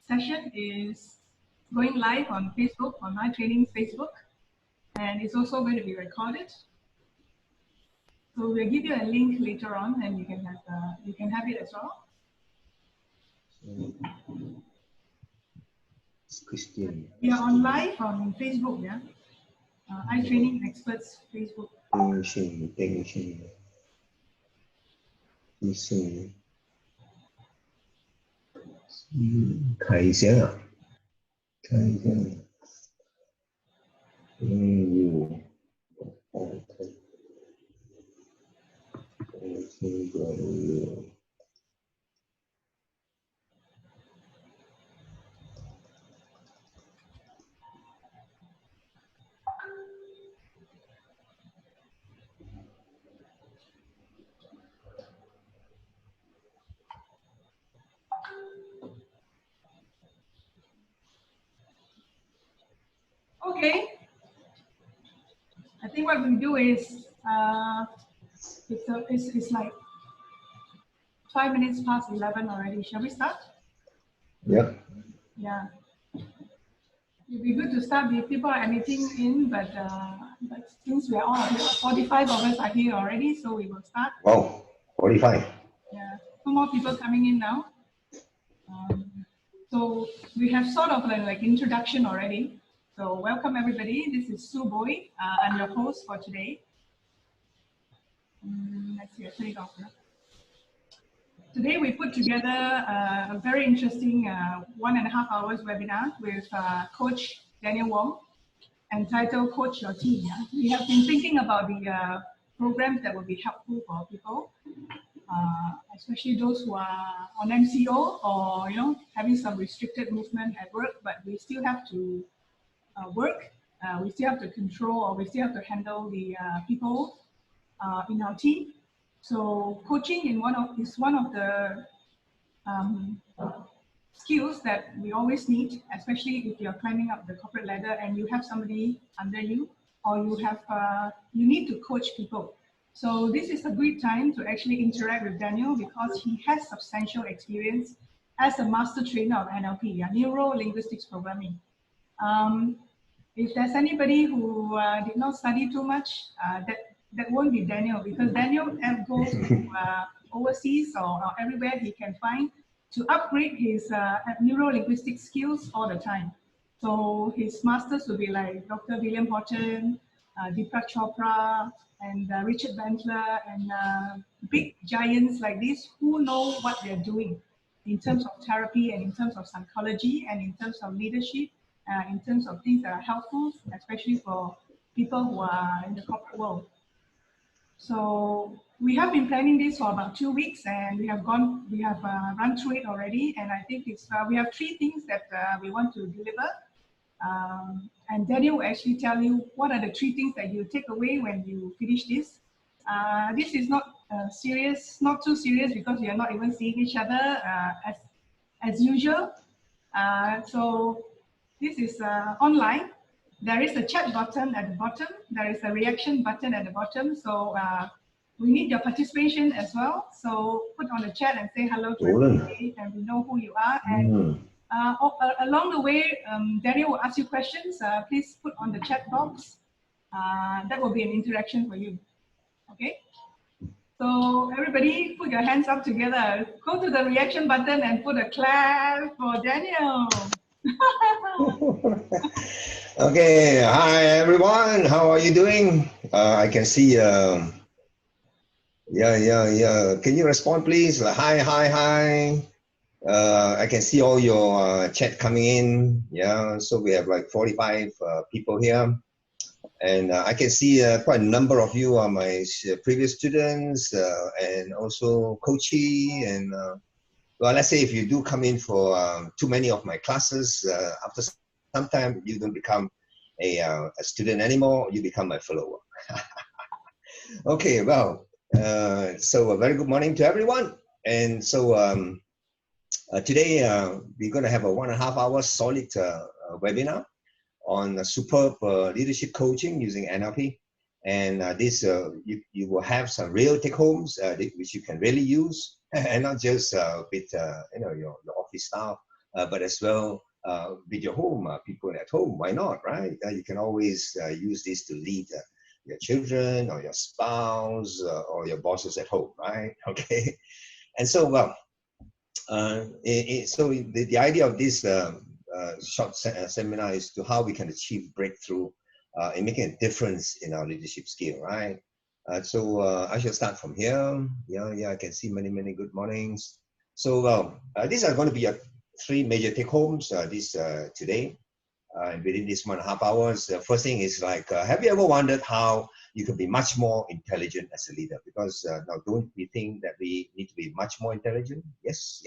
session is going live on Facebook, Online Training Facebook, and it's also going to be recorded. So we'll give you a link later on, and you can have it as well. Christian. We are on live on Facebook, yeah. iTraining Experts Facebook. Okay. I think what we do is it's like 5 minutes past 11 already. Shall we start? Yeah. Yeah. It'd be good to start with people are admitting in, but since we are all here, 45 of us are here already, so we will start. Wow, 45. Yeah, 2 more people coming in now. So we have sort of like introduction already. So welcome everybody. This is Sue Boy. I'm your host for today. Let's see, I turn it off now. Today we put together a very interesting 1.5 hours webinar with Coach Daniel Wong, entitled Coach Your Team. Yeah? We have been thinking about the programs that will be helpful for people, especially those who are on MCO or having some restricted movement at work, but we still have to work. We still have to control, or we still have to handle the people in our team. So coaching is one of the skills that we always need, especially if you're climbing up the corporate ladder and you have somebody under you, or you need to coach people. So this is a great time to actually interact with Daniel because he has substantial experience as a master trainer of NLP, Neuro Linguistics Programming. If there's anybody who did not study too much, that won't be Daniel, because Daniel goes to overseas or everywhere he can find to upgrade his neuro-linguistic skills all the time. So his masters will be like Dr. William Horton, Deepak Chopra, and Richard Bandler, and big giants like this who know what they're doing in terms of therapy and in terms of psychology and in terms of leadership, in terms of things that are helpful, especially for people who are in the corporate world. So we have been planning this for about 2 weeks, and we have run through it already. And I think we have 3 things that we want to deliver. And Daniel will actually tell you what are the 3 things that you take away when you finish this. This is not serious, not too serious, because we are not even seeing each other as usual. So this is online. There is a chat button at the bottom. There is a reaction button at the bottom. So we need your participation as well. So put on the chat and say hello to everybody, and we know who you are. And along the way, Daniel will ask you questions. Please put on the chat box. That will be an interaction for you. Okay? So everybody put your hands up together. Go to the reaction button and put a clap for Daniel. Okay, hi everyone. How are you doing? I can see. Yeah. Can you respond, please? Hi. I can see all your chat coming in. Yeah, so we have like 45 people here, and I can see quite a number of you are my previous students and also coachee. And well, let's say if you do come in for too many of my classes, after some time you don't become a student anymore. You become my follower. Okay, well, so a very good morning to everyone. And so today we're going to have a 1.5 hour solid webinar on superb leadership coaching using NLP. And this you will have some real take homes which you can really use, and not just with your office staff but as well with your home, people at home. Why not, right? You can always use this to lead your children or your spouse or your bosses at home, right? Okay. And so, well, so the idea of this short seminar is to how we can achieve breakthrough in making a difference in our leadership skill, right? So I shall start from here. Yeah, I can see many good mornings. So these are going to be your 3 major take-homes today. And within this 1.5 hours, the first thing is like, have you ever wondered how you can be much more intelligent as a leader? Because now don't we think that we need to be much more intelligent? Yes.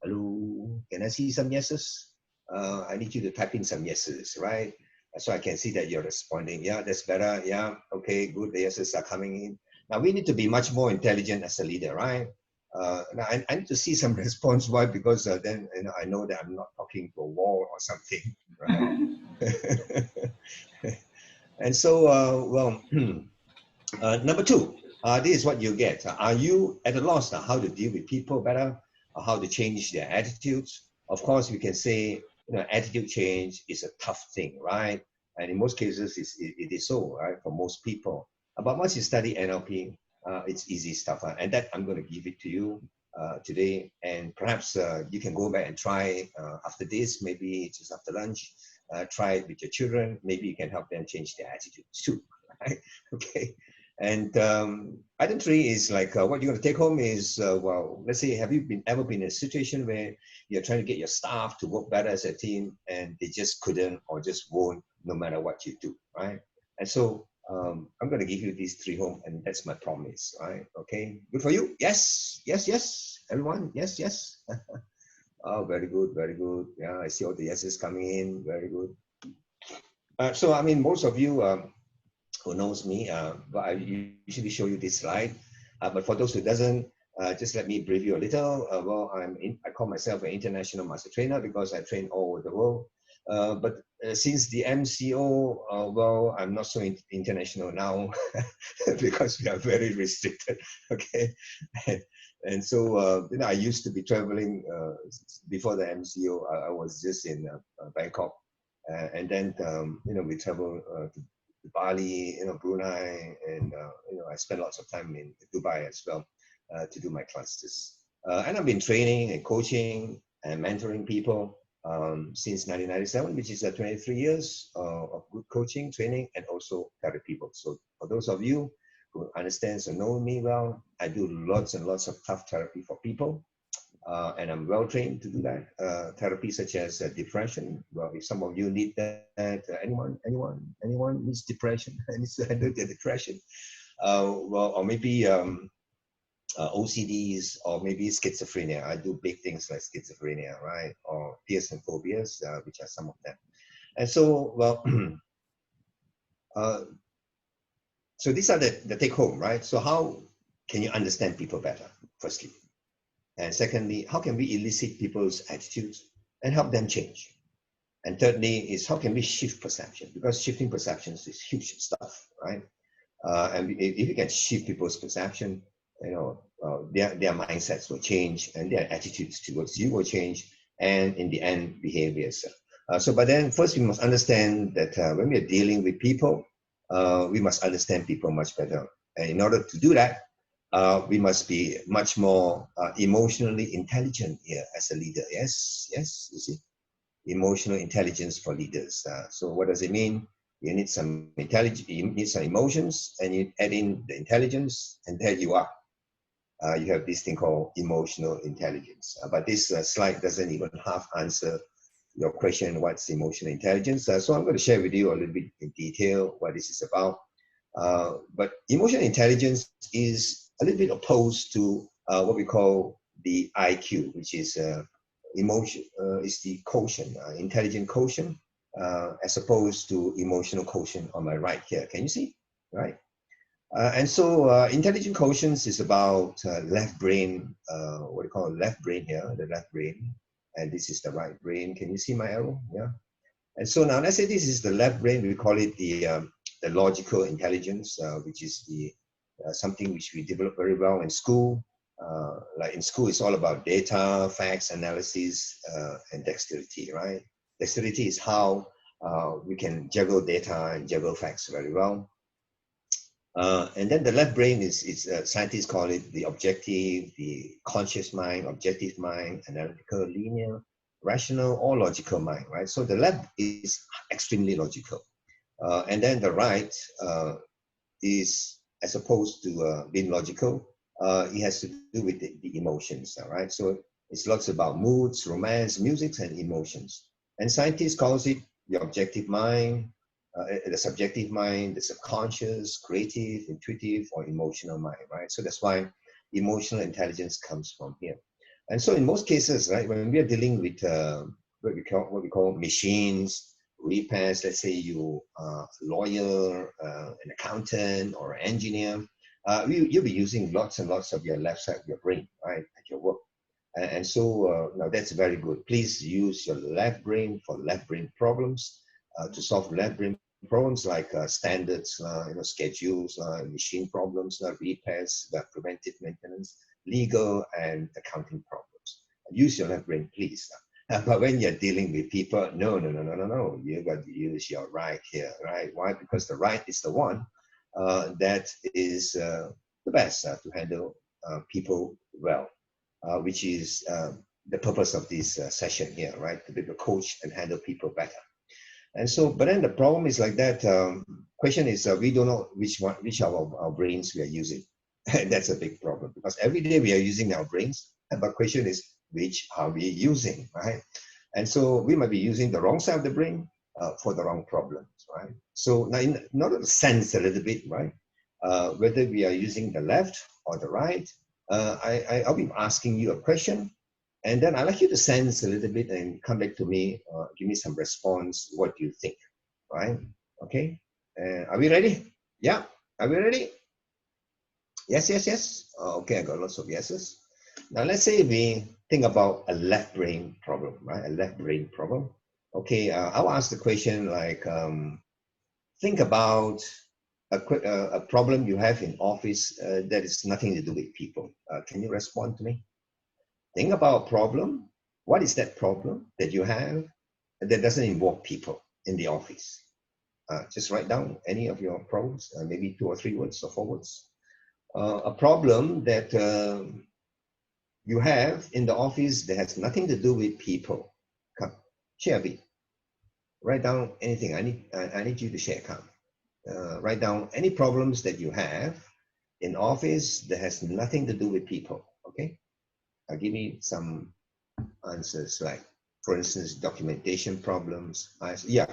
Hello, can I see some yeses? I need you to type in some yeses, right? So I can see that you're responding. Yeah, that's better. Yeah, okay, good. The yeses are coming in. Now we need to be much more intelligent as a leader, right? Now I need to see some response. Why? Because then I know that I'm not talking to a wall or something, right? And so, well, number 2, this is what you get. Are you at a loss now how to deal with people better, or how to change their attitudes? Of course, we can say, attitude change is a tough thing, right? And in most cases, it is so, right, for most people. But once you study NLP, it's easy stuff. And that I'm going to give it to you today. And perhaps you can go back and try after this, maybe just after lunch, try it with your children. Maybe you can help them change their attitudes too, right? Okay. And item 3 is like what you're going to take home is, well, let's say, have you ever been in a situation where you're trying to get your staff to work better as a team and they just couldn't or just won't, no matter what you do, right? And so I'm going to give you these 3 home, and that's my promise, right? Okay, good for you? Yes. Everyone, yes. Oh, very good. Yeah, I see all the yeses coming in. Very good. So, I mean, most of you who knows me, but I usually show you this slide. But for those who doesn't, just let me brief you a little. Well, I call myself an international master trainer because I train all over the world. But since the MCO, well, I'm not so international now because we are very restricted. Okay, and so I used to be traveling before the MCO. I was just in Bangkok, and then we travel to Bali, Brunei, and I spend lots of time in Dubai as well to do my classes. And I've been training and coaching and mentoring people since 1997, which is 23 years of good coaching, training, and also therapy people. So for those of you who understand and know me well, I do lots and lots of tough therapy for people. And I'm well trained to do that. Therapy such as depression. Well, if some of you need that, anyone needs depression, needs to handle their depression. Well, or maybe OCDs, or maybe schizophrenia. I do big things like schizophrenia, right? Or fears and phobias, which are some of them. And so, well, so these are the take home, right? So how can you understand people better, firstly? And secondly, how can we elicit people's attitudes and help them change? And thirdly is how can we shift perception? Because shifting perceptions is huge stuff, right? And if you can shift people's perception, their mindsets will change and their attitudes towards you will change, and in the end, behaviors. But then first we must understand that when we are dealing with people, we must understand people much better. And in order to do that, we must be much more emotionally intelligent here as a leader. Yes, you see, emotional intelligence for leaders. So what does it mean? You need some intelligence, you need some emotions, and you add in the intelligence, and there you are. You have this thing called emotional intelligence. But this slide doesn't even half answer your question, what's emotional intelligence? So I'm going to share with you a little bit in detail what this is about. But emotional intelligence is a little bit opposed to what we call the IQ, which is emotion, is the quotient, intelligent quotient, as opposed to emotional quotient on my right here. Can you see? Right? And so intelligent quotient is about left brain, what do you call left brain here, the left brain, and this is the right brain. Can you see my arrow? Yeah. And so now let's say this is the left brain. We call it the logical intelligence, which is the something which we develop very well in school. like in school, it's all about data, facts, analysis, and dexterity, right? Dexterity is how we can juggle data and juggle facts very well. And then the left brain is scientists call it the objective, the conscious mind, objective mind, analytical, linear, rational, or logical mind, right? So the left is extremely logical. And then the right is, as opposed to being logical, it has to do with the emotions, right? So it's lots about moods, romance, music, and emotions. And scientists calls it the objective mind, the subjective mind, the subconscious, creative, intuitive, or emotional mind, right? So that's why emotional intelligence comes from here. And so in most cases, right, when we are dealing with what we call machines, repairs, let's say you are a lawyer, an accountant, or an engineer, you'll be using lots and lots of your left side of your brain, right, at your work. And so now that's very good. Please use your left brain for left brain problems, to solve left brain problems like standards, schedules, machine problems, repairs, preventive maintenance, legal and accounting problems. Use your left brain, please. But when you're dealing with people, no. You got to use your right here, right? Why? Because the right is the one that is the best to handle people well, which is the purpose of this session here, right? To be able to coach and handle people better. And so, but then the problem is like that. Question is, we don't know which of our brains we are using. And that's a big problem because every day we are using our brains. But question is, which are we using, right? And so we might be using the wrong side of the brain for the wrong problems, right? So now, in order to sense a little bit, right, whether we are using the left or the right, I'll be asking you a question. And then I'd like you to sense a little bit and come back to me, give me some response. What do you think, right? Okay. Are we ready? Yeah. Are we ready? Yes. Okay, I got lots of yeses. Now let's say we think about a left brain problem, right? A left brain problem. Okay, I'll ask the question like, think about a problem you have in office that is nothing to do with people. Can you respond to me? Think about a problem. What is that problem that you have that doesn't involve people in the office? Just write down any of your problems, maybe 2 or 3 words or 4 words. A problem that you have in the office that has nothing to do with people. Come, share a bit. Write down anything. I need you to share. Come, write down any problems that you have in office that has nothing to do with people. Okay, give me some answers. Like, for instance, documentation problems. Yeah,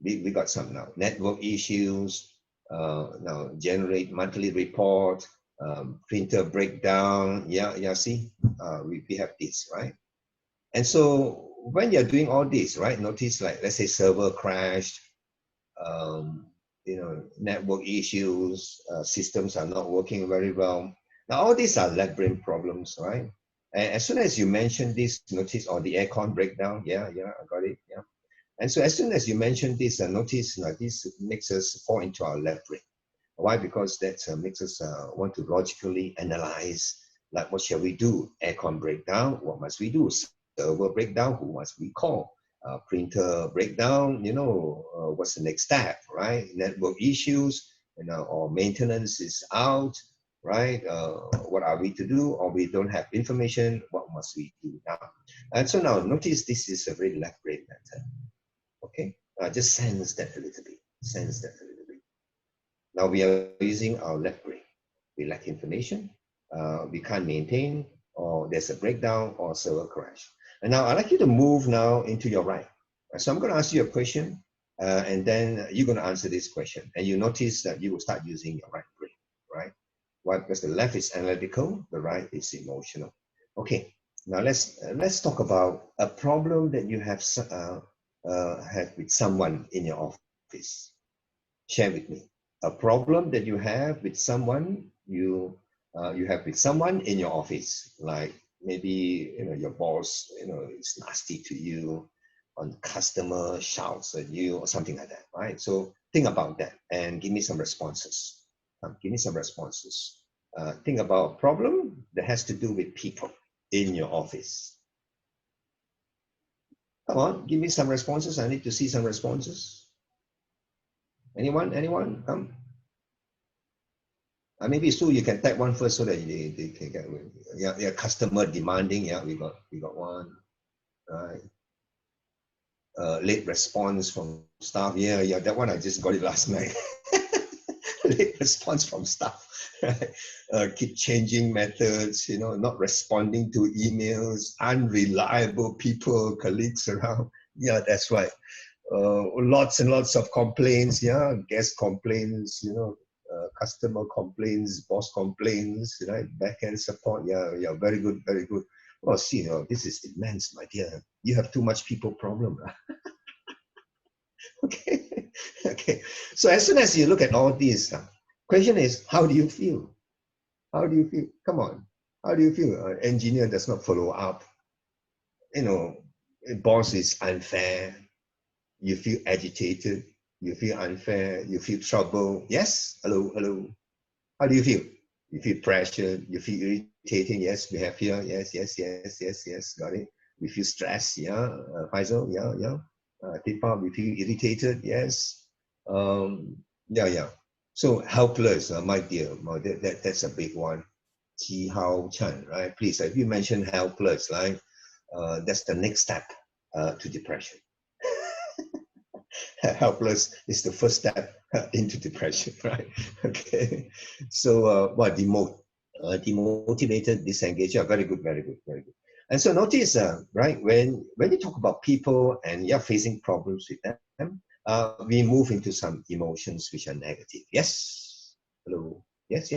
we got some now. Network issues. Now generate monthly report. Printer breakdown. Yeah. See, we have this, right? And so when you're doing all this, right? Notice, like, let's say server crashed. Network issues. Systems are not working very well. Now all these are left brain problems, right? And as soon as you mention this, notice, or the aircon breakdown. Yeah, I got it. Yeah. And so as soon as you mention this, notice this makes us fall into our left brain. Why? Because that makes us want to logically analyze, like, what shall we do? Aircon breakdown, what must we do? Server breakdown, who must we call? Printer breakdown, what's the next step, right? Network issues, or maintenance is out, right? What are we to do? Or we don't have information, what must we do now? And so now notice this is a very left brain method. Okay, just sense that a little bit. Sense that a little bit. Now we are using our left brain. We lack information, we can't maintain, or there's a breakdown or server crash. And now I'd like you to move now into your right. So I'm going to ask you a question, and then you're going to answer this question. And you notice that you will start using your right brain, right? Why? Because the left is analytical, the right is emotional. Okay, now let's talk about a problem that you have with someone in your office. Share with me a problem that you have with someone you have with someone in your office. Like, maybe your boss is nasty to you, or the customer shouts at you, or something like that, right? So think about that and give me some responses. Give me some responses. think about a problem that has to do with people in your office. Come on, give me some responses. I need to see some responses. Anyone? Anyone? Come. Maybe Sue, you can type one first so that they can get. Yeah, customer demanding. Yeah, we got one. Right. Late response from staff. Yeah, that one I just got it last night. Late response from staff. Keep changing methods, not responding to emails, unreliable people, colleagues around. Yeah, that's right. Lots and lots of complaints. Yeah, guest complaints. Customer complaints, boss complaints. Right, back-end support. Yeah, very good, very good. Oh, see, this is immense, my dear. You have too much people problem. Okay, okay. So as soon as you look at all these, question is, how do you feel? How do you feel? Come on. How do you feel? An engineer does not follow up. Boss is unfair. You feel agitated. You feel unfair. You feel trouble. Yes? Hello, hello. How do you feel? You feel pressured. You feel irritating. Yes, we have here. Yes. Got it. We feel stressed. Yeah. Faisal. Yeah. Tipa, we feel irritated. Yes. Yeah. So helpless, my dear. That's a big one. Ji Hao Chan, right? Please, if you mention helpless, right? That's the next step to depression. Helpless is the first step into depression, right? Okay. So, demotivated, disengaged. Yeah, very good. And so notice, right, when you talk about people and you're facing problems with them, we move into some emotions which are negative. Yes. Hello. Yes.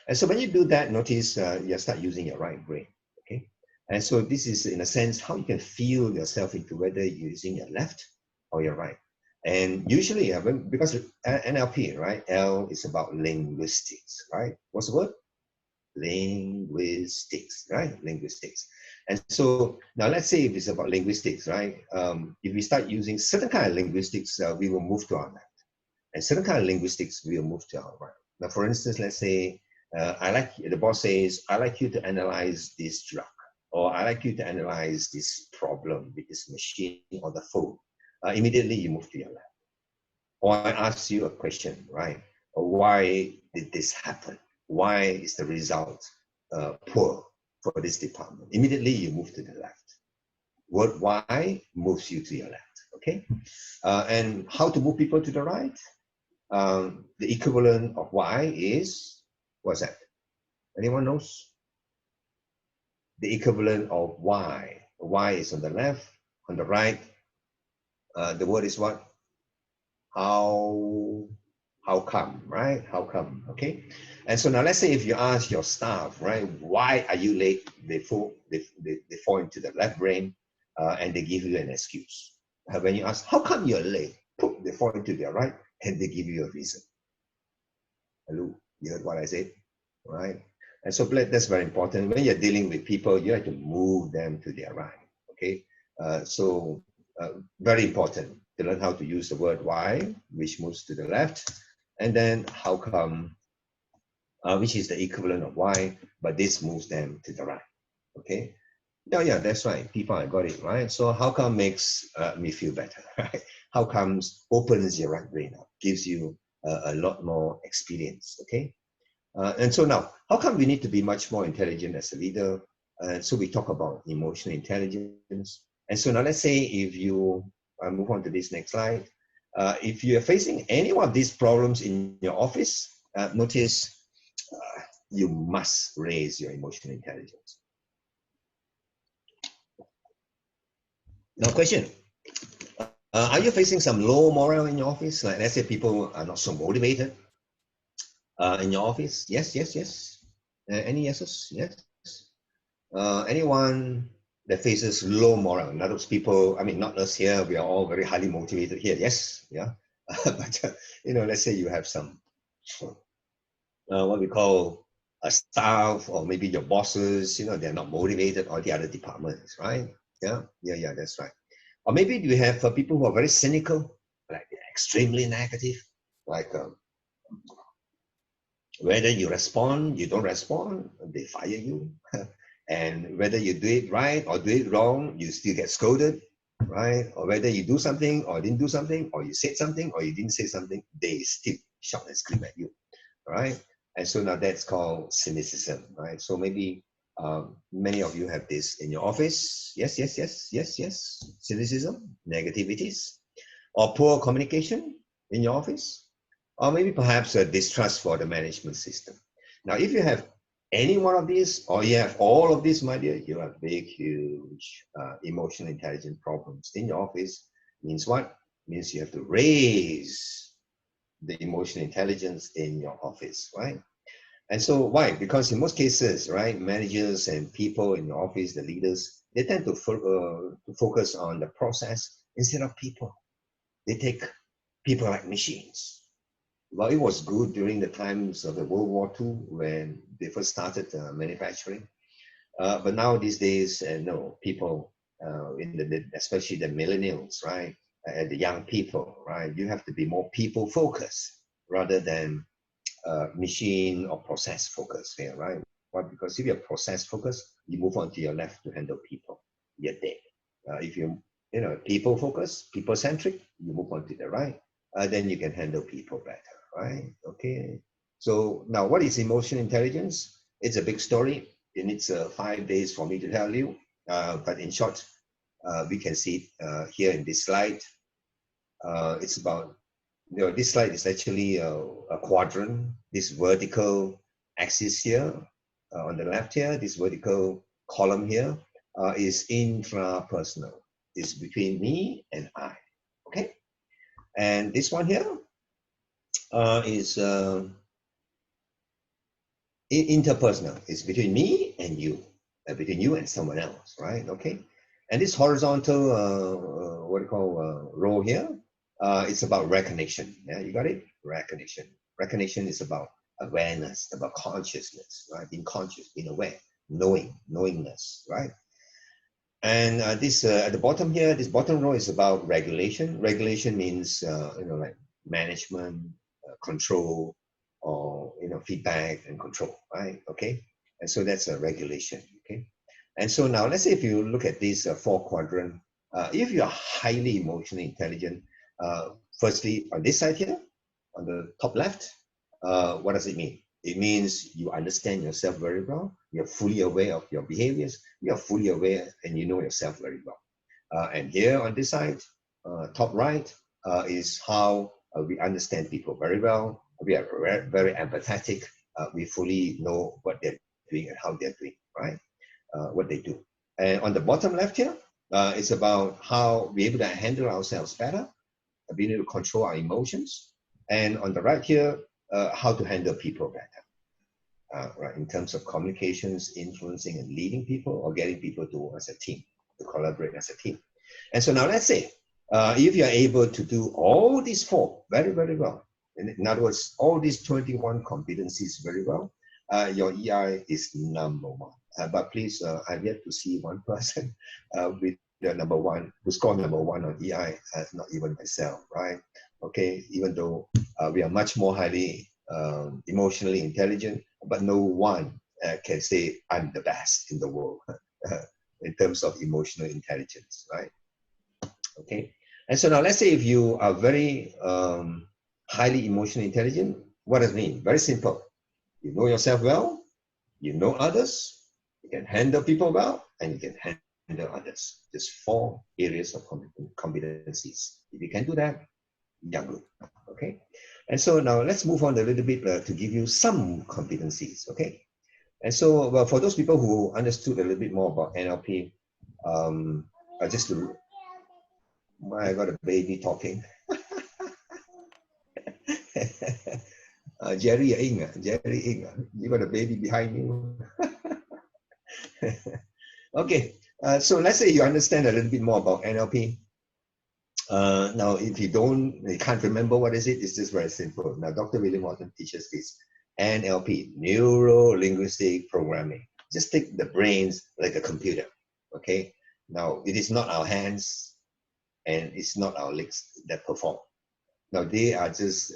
And so when you do that, notice you start using your right brain, okay? And so this is, in a sense, how you can feel yourself into whether you're using your left or your right. And usually, because NLP, right? L is about linguistics, right? What's the word? Linguistics, right? Linguistics. And so now let's say if it's about linguistics, right? If we start using certain kind of linguistics, we will move to our left. And certain kind of linguistics, we will move to our right. Now, for instance, let's say, the boss says, I like you to analyze this drug, or I like you to analyze this problem with this machine or the phone. Immediately you move to your left. Or I ask you a question, right? Why did this happen? Why is the result poor for this department? Immediately you move to the left. Word why moves you to your left, okay? And how to move people to the right? The equivalent of why is, what's that? Anyone knows? The equivalent of why. Why is on the left, on the right. The word is what? How come, right? How come, okay? And so now let's say if you ask your staff, right, why are you late? They fall into the left brain and they give you an excuse. When you ask, how come you're late? They fall into their right and they give you a reason. Hello, you heard what I said, right? And so that's very important. When you're dealing with people, you have to move them to their right, okay? So very important to learn how to use the word why, which moves to the left, and then how come, which is the equivalent of why, but this moves them to the right, okay? Yeah, that's right. People, I got it, right? So how come makes me feel better, right? How comes opens your right brain up, gives you a lot more experience, okay? And so now, how come we need to be much more intelligent as a leader? So we talk about emotional intelligence. And so now let's say if you move on to this next slide, if you're facing any one of these problems in your office, notice you must raise your emotional intelligence. Now question, are you facing some low morale in your office? Like let's say people are not so motivated in your office? Yes. Any yeses? Yes. Anyone that faces low morale? Not those people, I mean, not us here, we are all very highly motivated here. Yes, yeah. But, let's say you have some, what we call a staff or maybe your bosses, they're not motivated, or the other departments, right? Yeah, that's right. Or maybe you have people who are very cynical, like extremely negative, like Whether you respond, you don't respond, they fire you. And whether you do it right or do it wrong, you still get scolded, right? Or whether you do something or didn't do something, or you said something or you didn't say something, they still shout and scream at you, right? And so now that's called cynicism, right? So maybe many of you have this in your office. Yes, yes, yes, yes, yes. Cynicism, negativities, or poor communication in your office, or maybe perhaps a distrust for the management system. Now, if you have any one of these, or you have all of these, my dear, you have big, huge emotional intelligence problems in your office. Means what? Means you have to raise the emotional intelligence in your office, right? And so why? Because in most cases, right, managers and people in the office, the leaders, they tend to focus on the process instead of people. They take people like machines. Well, it was good during the times of the World War II when they first started manufacturing. But now these days, no, people, especially the millennials, right, the young people, right, you have to be more people focused rather than machine or process focused here, right? Why? Because if you're process focused, you move on to your left to handle people. You're dead. If you people focused, people centric, you move on to the right. Then you can handle people better, right? Okay. So now, what is emotional intelligence? It's a big story. It needs 5 days for me to tell you. But in short, we can see it here in this slide. It's about this slide is actually a quadrant. This vertical axis here on the left here, this vertical column here is intrapersonal. It's between me and I. Okay, and this one here is interpersonal. It's between me and you, between you and someone else, right? Okay, and this horizontal, what do you call row here? It's about recognition. Yeah, you got it? Recognition. Recognition is about awareness, about consciousness, right? Being conscious, being aware, knowingness, right? And this at the bottom here, this bottom row is about regulation. Regulation means like management, control, or feedback and control, right? Okay, and so that's a regulation. Okay, and so now let's say if you look at these four quadrant, if you are highly emotionally intelligent, firstly on this side here, on the top left, what does it mean? It means you understand yourself very well. You're fully aware of your behaviors. You're fully aware and you know yourself very well. And here on this side, top right, is how we understand people very well. We are very empathetic. We fully know what they're doing and how they're doing, right? What they do. And on the bottom left here, it's about how we're able to handle ourselves better, being able to control our emotions. And on the right here, how to handle people better, right? In terms of communications, influencing and leading people, or getting people to work as a team, to collaborate as a team. And so now let's say, if you're able to do all these four very, very well, in other words, all these 21 competencies very well, your EI is number one. But please, I've yet to see one person with the number one, who scored number one on EI, not even myself, right? Okay, even though we are much more highly emotionally intelligent, but no one can say I'm the best in the world in terms of emotional intelligence, right? Okay, and so now let's say if you are very highly emotionally intelligent, what does it mean? Very simple. You know yourself well, you know others, you can handle people well, and you can handle others. Just four areas of competencies. If you can do that, you're good. Okay, and so now let's move on a little bit to give you some competencies. Okay, and so well, for those people who understood a little bit more about NLP, just to I got a baby talking. Jerry Ing, Jerry Ing, you got a baby behind you. Okay, so let's say you understand a little bit more about NLP. Now, if you can't remember what is it, it's just very simple. Now, Dr. William Walton teaches this NLP, Neuro Linguistic Programming. Just take the brains like a computer, okay? Now, it is not our hands and it's not our legs that perform. Now, they are just,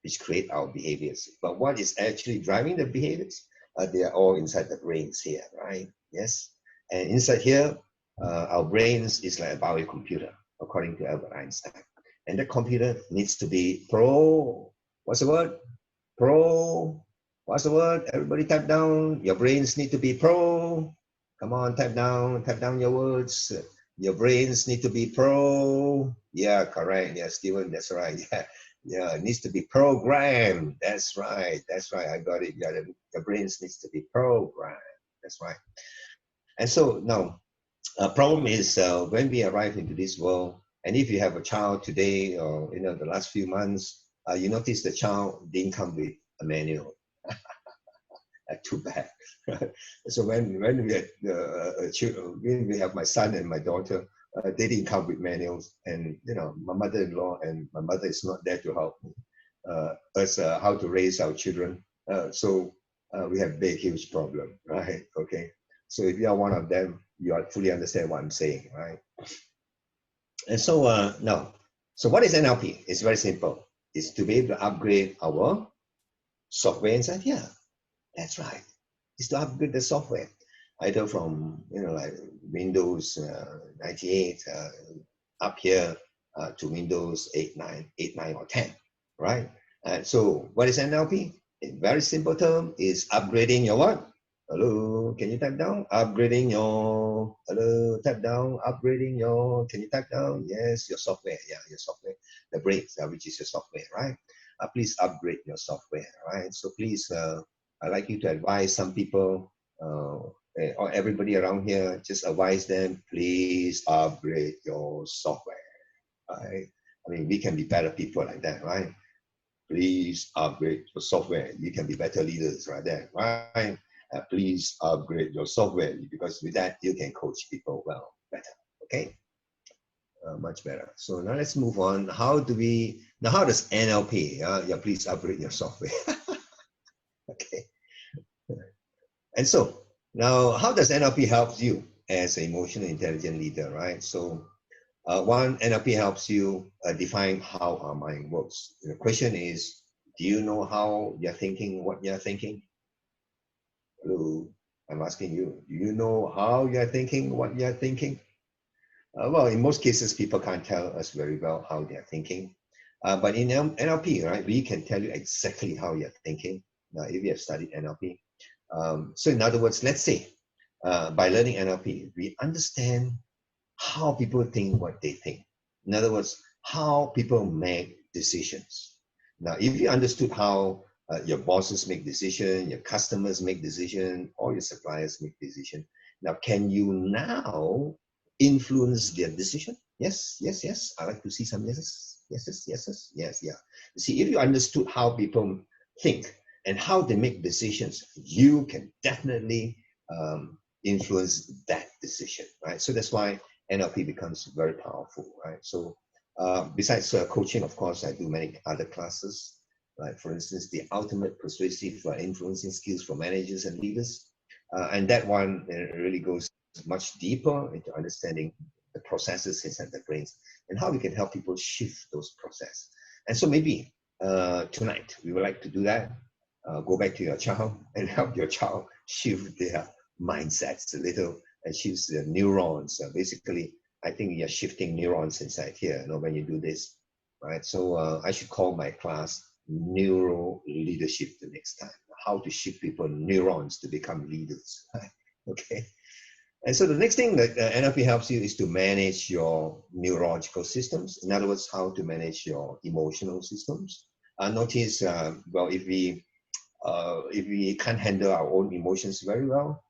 which create our behaviors. But what is actually driving the behaviors? They are all inside the brains here, right? Yes. And inside here, our brains is like a biocomputer, according to Albert Einstein. And the computer needs to be what's the word? What's the word? Everybody type down. Your brains need to be Come on, type down your words. Your brains need to be Yeah, correct. Yeah, Steven, that's right. Yeah, it needs to be programmed. That's right. I got it. Yeah, the brains needs to be programmed. That's right. And so now, a problem is when we arrive into this world, and if you have a child today or the last few months, you notice the child didn't come with a manual. Too bad. So when we had when we have my son and my daughter, they didn't come with manuals, and my mother-in-law and my mother is not there to help us how to raise our children. So we have big, huge problem, right? Okay. So if you are one of them, you fully understand what I'm saying, right? And so now, so what is NLP? It's very simple. It's to be able to upgrade our software inside here. That's right. It's to upgrade the software, either from like Windows 98 up here to Windows 8, 9, or 10, right? So what is NLP? In very simple term, is upgrading your what? Hello, can you type down? Upgrading your, hello, type down, upgrading your, can you type down? Yes, your software, yeah, your software, the brains, which is your software, right? Please upgrade your software, right? So please, I'd like you to advise some people, or everybody around here, just advise them, please upgrade your software, right? I mean, we can be better people like that, right? Please upgrade your software. You can be better leaders right there, right? Please upgrade your software, because with that, you can coach people better, okay? Much better. So now let's move on. How does NLP, yeah, please upgrade your software. Okay. And so now, how does NLP help you as an emotional intelligent leader, right? So one, NLP helps you define how our mind works. The question is, do you know how you're thinking, what you're thinking? Hello, I'm asking you, do you know how you're thinking, what you're thinking? Well, in most cases, people can't tell us very well how they're thinking. But in NLP, right, we can tell you exactly how you're thinking. Now, if you have studied NLP. So in other words, let's say, by learning NLP, we understand how people think what they think. In other words, how people make decisions. Now, if you understood how your bosses make decisions, your customers make decisions, or your suppliers make decisions, now can you now influence their decision? Yes, yes, yes. I like to see some yeses, yeses, yeses, yes, yeah. See, if you understood how people think and how they make decisions, you can definitely influence that decision, right? So that's why NLP becomes very powerful, right? So besides coaching, of course, I do many other classes, like for instance, the ultimate persuasive influencing skills for managers and leaders. And that one really goes much deeper into understanding the processes inside the brains and how we can help people shift those processes. And so maybe tonight we would like to do that. Go back to your child and help your child shift their mindsets a little and shift their neurons. Basically, I think you're shifting neurons inside here, when you do this, right? So I should call my class Neuro Leadership the next time. How to shift people neurons to become leaders, right? Okay. And so the next thing that NLP helps you is to manage your neurological systems. In other words, how to manage your emotional systems. Notice, well, if we can't handle our own emotions very well,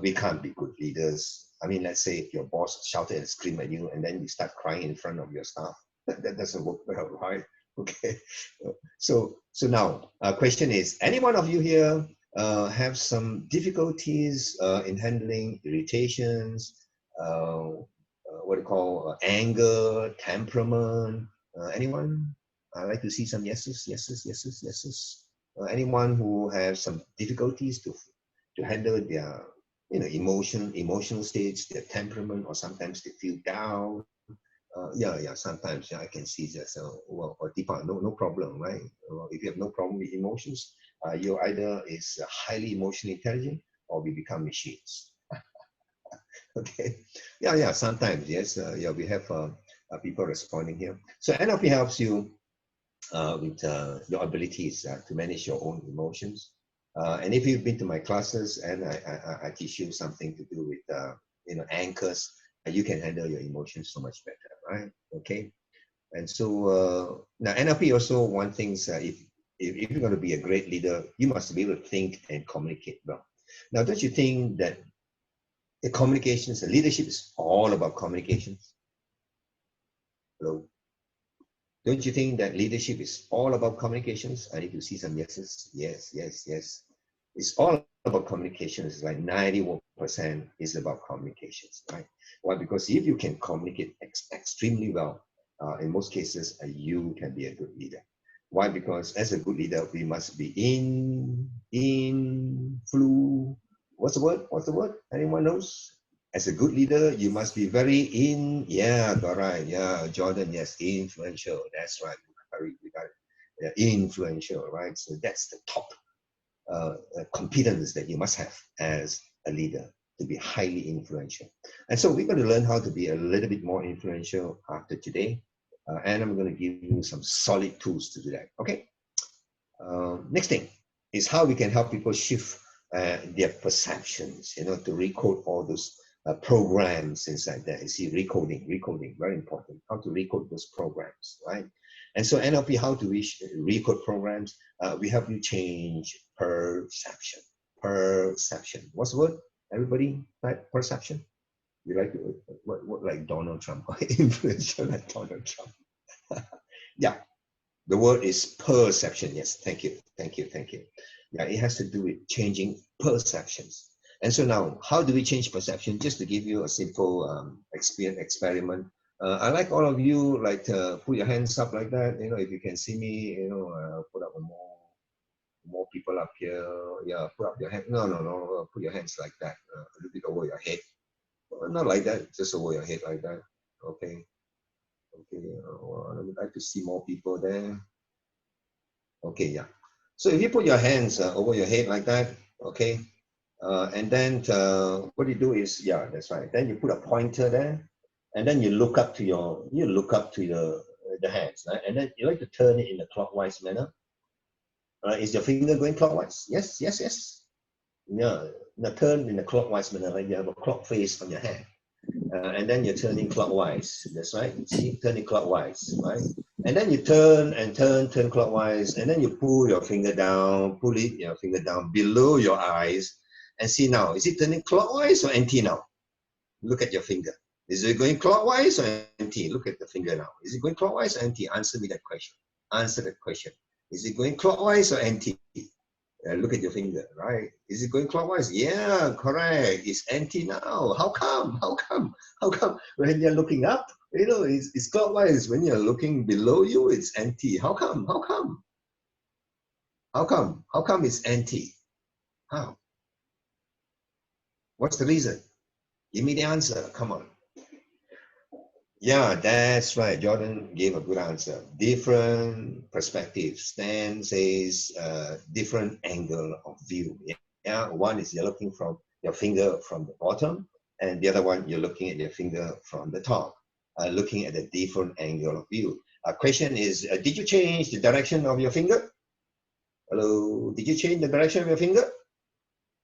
we can't be good leaders. I mean, let's say if your boss shouted and screamed at you and then you start crying in front of your staff, that doesn't work well, right? Okay. So now, question is, any one of you here have some difficulties in handling irritations, what do you call anger, temperament? Anyone? I'd like to see some yeses, yeses, yeses, yeses. Anyone who has some difficulties to handle their emotional states, their temperament, or sometimes they feel down, Yeah, sometimes I can see that. Well, Deepa, no problem, right? Well, if you have no problem with emotions, you either is highly emotionally intelligent or we become machines. Okay. Yeah, sometimes, yes. Yeah, we have people responding here. So NLP helps you with your abilities to manage your own emotions. And if you've been to my classes and I teach you something to do with anchors, you can handle your emotions so much better, right? Okay. And so now NLP also one thing is if you're going to be a great leader, you must be able to think and communicate well. Now, don't you think that the communications, the leadership is all about communications? Hello? Don't you think that leadership is all about communications? I need to see some yeses. Yes. It's all about communications. It's like 91% is about communications, right? Why? Because if you can communicate extremely well, in most cases, you can be a good leader. Why? Because as a good leader, we must be what's the word? What's the word? Anyone knows? As a good leader, you must be very correct. Yeah, Jordan, yes, influential. That's right. We got it. Yeah, influential, right? So that's the top competence that you must have as a leader to be highly influential. And so we're going to learn how to be a little bit more influential after today. And I'm going to give you some solid tools to do that. Okay. Next thing is how we can help people shift their perceptions, to recode all those programs inside there. You see, recoding, very important. How to recode those programs, right? And so NLP, how to recode programs? We help you change perception. Perception. What's the word? Everybody, right? Perception. You like what like Donald Trump? Influential like Donald Trump. Yeah. The word is perception. Yes, thank you. Yeah, it has to do with changing perceptions. And so now, how do we change perception? Just to give you a simple experiment. I like all of you, like put your hands up like that. If you can see me, put up more people up here. Yeah, put up your hand. No. Put your hands like that, a little bit over your head. Not like that, just over your head like that. Okay. I would like to see more people there. Okay, yeah. So if you put your hands over your head like that, okay, and then what you do is, yeah, that's right. Then you put a pointer there, and then you look up to the hands, right? And then you like to turn it in a clockwise manner. Is your finger going clockwise? Yes. Yeah. Now turn in a clockwise manner, like you have a clock face on your hand. And then you're turning clockwise. That's right. See, turning clockwise, right? And then you turn clockwise, and then you pull your finger down, below your eyes, and see now, is it turning clockwise or anti now? Look at your finger. Is it going clockwise or anti? Look at the finger now. Is it going clockwise or anti? Answer me that question. Answer that question. Is it going clockwise or anti? Look at your finger, right? Is it going clockwise? Yeah, correct. It's anti now. How come? When you're looking up, it's clockwise. When you're looking below you, it's anti. How come? How come it's anti? How? What's the reason? Give me the answer. Come on. Yeah, that's right. Jordan gave a good answer. Different perspectives. Stan says different angle of view. Yeah, one is you're looking from your finger from the bottom, and the other one you're looking at your finger from the top, looking at a different angle of view. Question is, did you change the direction of your finger? Hello, did you change the direction of your finger?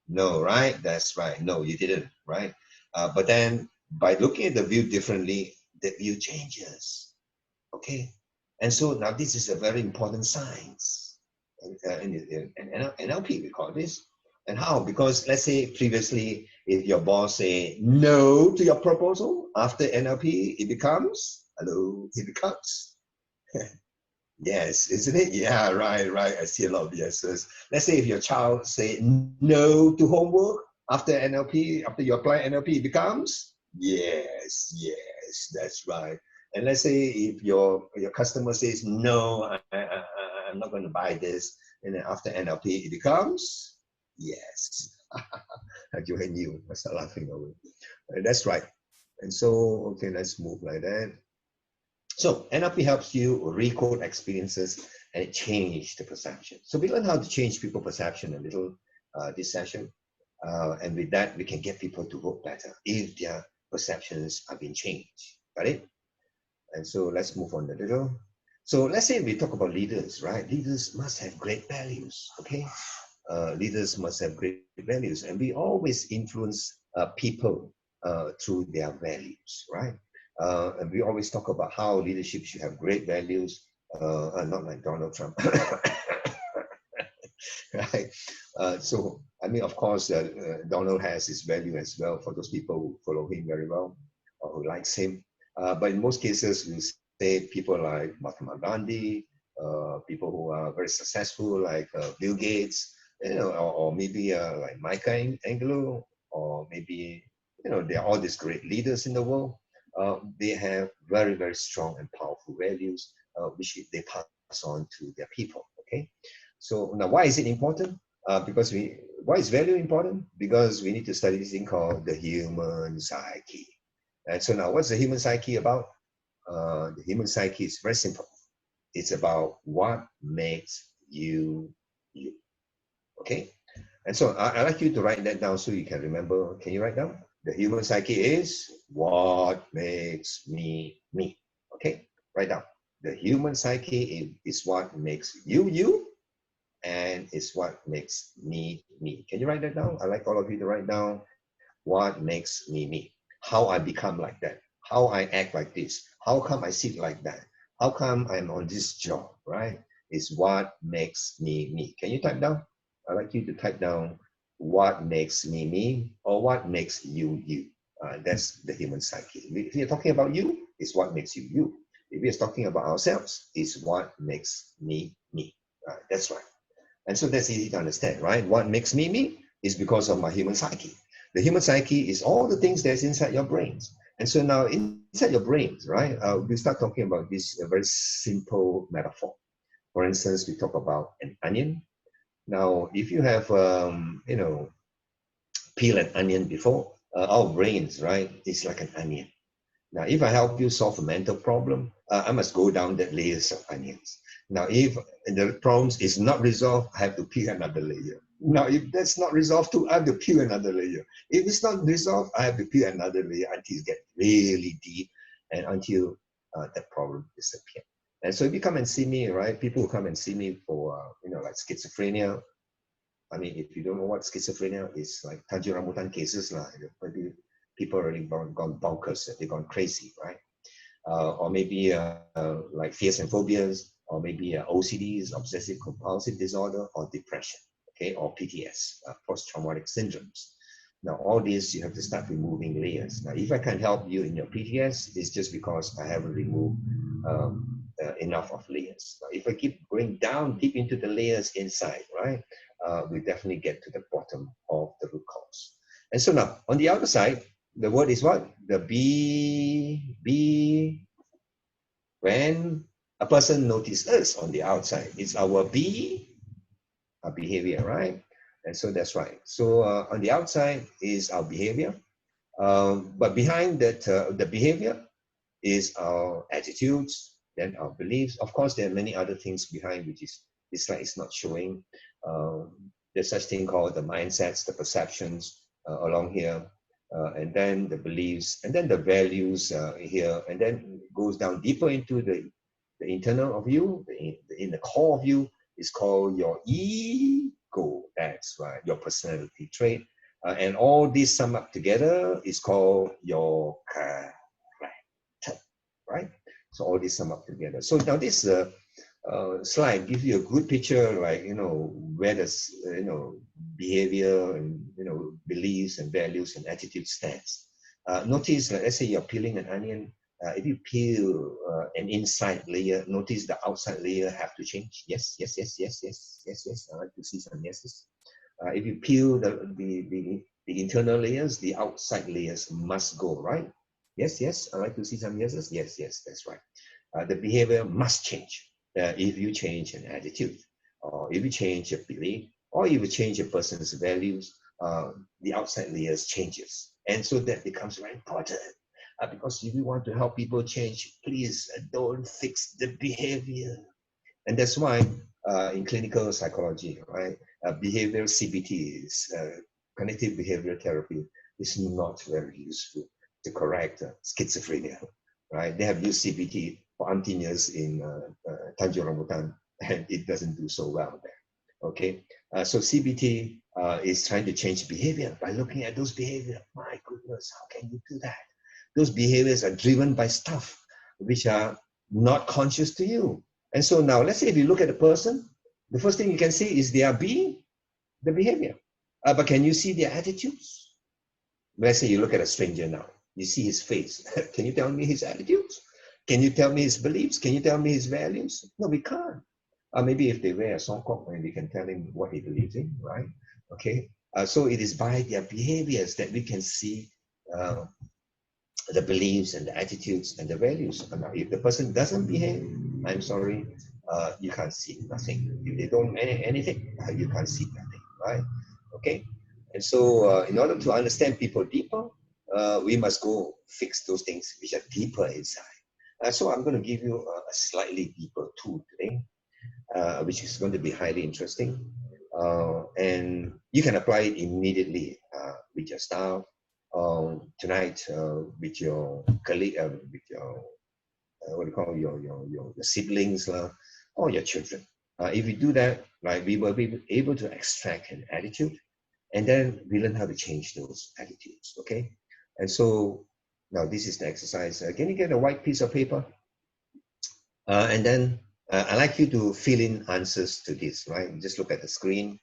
No, right? That's right. No, you didn't, right? But then by looking at the view differently, the view changes. Okay, and so now this is a very important science. In NLP, we call this. And how? Because let's say previously, if your boss say no to your proposal, after NLP, it becomes, hello, it becomes. Yes, isn't it? Yeah, right. I see a lot of yeses. Let's say if your child say no to homework, after NLP, after you apply NLP, it becomes yes, that's right. And let's say if your customer says no, I'm not going to buy this, and then after NLP, it becomes yes. You and you, I start laughing away. That's right. And so, okay, let's move like that. So NLP helps you recode experiences and it changes the perception. So we learn how to change people's perception a little this session. And with that, we can get people to work better if their perceptions are being changed. Got it? And so let's move on a little. So let's say we talk about leaders, right? Leaders must have great values, okay? Leaders must have great values. And we always influence people through their values, right? And we always talk about how leadership should have great values, not like Donald Trump. Right? So, I mean, of course, Donald has his value as well for those people who follow him very well or who likes him. But in most cases, we say people like Mahatma Gandhi, people who are very successful like Bill Gates, you know, or maybe like Michelangelo, or maybe, you know, they're all these great leaders in the world. They have very, very strong and powerful values, which they pass on to their people, okay? So now, why is it important? Why is value important? Because we need to study this thing called the human psyche. And so now, what's the human psyche about? The human psyche is very simple. It's about what makes you, you. Okay? And so I'd like you to write that down so you can remember. Can you write down? The human psyche is what makes me, me. Okay? Write down. The human psyche is what makes you, you, and it's what makes me, me. Can you write that down? I'd like all of you to write down what makes me, me. How I become like that. How I act like this. How come I sit like that? How come I'm on this job, right? Is what makes me, me. Can you type down? I'd like you to type down what makes me, me, or what makes you, you. That's the human psyche. If you're talking about you, it's what makes you, you. If we're talking about ourselves, it's what makes me, me. That's right. And so that's easy to understand, right? What makes me, me is because of my human psyche. The human psyche is all the things that's inside your brains. And so now inside your brains, right, we start talking about this very simple metaphor. For instance, we talk about an onion. Now, if you have, you know, peel an onion before, our brains, right, it's like an onion. Now, if I help you solve a mental problem, I must go down that layers of onions. Now, if the problem is not resolved, I have to peel another layer. Now, if that's not resolved too, I have to peel another layer. If it's not resolved, I have to peel another layer until it gets really deep and until that problem disappears. And so if you come and see me, right, people who come and see me for, you know, like schizophrenia. I mean, if you don't know what schizophrenia is, like Tanjung Rambutan cases, maybe people already gone bonkers, they've gone crazy, right? Or maybe like fears and phobias, or maybe OCDs, obsessive compulsive disorder, or depression, okay, or PTS, post-traumatic syndromes. Now, all these, you have to start removing layers. Now, if I can't help you in your PTS, it's just because I haven't removed enough of layers. Now, if I keep going down deep into the layers inside, right, we definitely get to the bottom of the root cause. And so now, on the other side, the word is what? The be, when a person notices us on the outside, it's our our behavior, right? And so that's right. So on the outside is our behavior, but behind that, the behavior is our attitudes, then our beliefs. Of course, there are many other things behind, which is this slide is not showing. There's such thing called the mindsets, the perceptions along here, and then the beliefs, and then the values here, and then goes down deeper into the internal of you, in the core of you, is called your ego. That's right, your personality trait. And all these sum up together is called your character, right? So all these sum up together. So now this slide gives you a good picture, like, you know, where does, you know, behavior and, you know, beliefs and values and attitudes stands. Notice that, let's say you're peeling an onion. If you peel an inside layer, notice the outside layer have to change. Yes, yes, yes, yes, yes, yes, yes. I like to see some yeses. If you peel the internal layers, the outside layers must go, right? Yes, yes. I like to see some yeses. Yes, yes, that's right. The behavior must change if you change an attitude, or if you change a belief, or if you change a person's values, the outside layers changes. And so that becomes very important. because if you want to help people change, please don't fix the behavior. And that's why in clinical psychology, right, behavioral CBT is cognitive behavioral therapy is not very useful to correct schizophrenia, right? They have used CBT for umpteen years in Tanjung Rambutan, and it doesn't do so well there. Okay, so CBT is trying to change behavior by looking at those behaviors. My goodness, how can you do that? Those behaviors are driven by stuff which are not conscious to you. And so now, let's say if you look at a person, the first thing you can see is their being, the behavior. But can you see their attitudes? Let's say you look at a stranger now, you see his face. Can you tell me his attitudes? Can you tell me his beliefs? Can you tell me his values? No, we can't. Maybe if they wear a songkok, and we can tell him what he believes in, right? Okay. So it is by their behaviors that we can see the beliefs and the attitudes and the values. Now, if the person doesn't behave, I'm sorry, you can't see nothing. If they don't anything, you can't see nothing, right? Okay. And so in order to understand people deeper, we must go fix those things which are deeper inside. So I'm going to give you a slightly deeper tool today, which is going to be highly interesting. And you can apply it immediately with your staff, tonight with your colleague, with your what do you call your siblings or your children. If you do that, right, we will be able to extract an attitude, and then we learn how to change those attitudes. Okay, and so now this is the exercise. Can you get a white piece of paper? And then I'd like you to fill in answers to this, right? Just look at the screen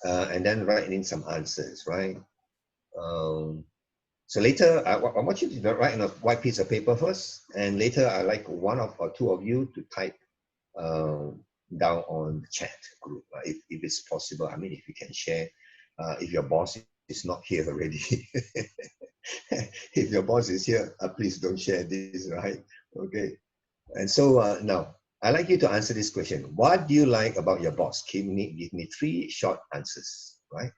and then write in some answers, right? So later, I want you to write on a white piece of paper first, and later I like one or two of you to type down on the chat group, if it's possible. I mean, if you can share, if your boss is not here already. If your boss is here, please don't share this, right? Okay. And so now, I'd like you to answer this question. What do you like about your boss? Give me 3 short answers, right?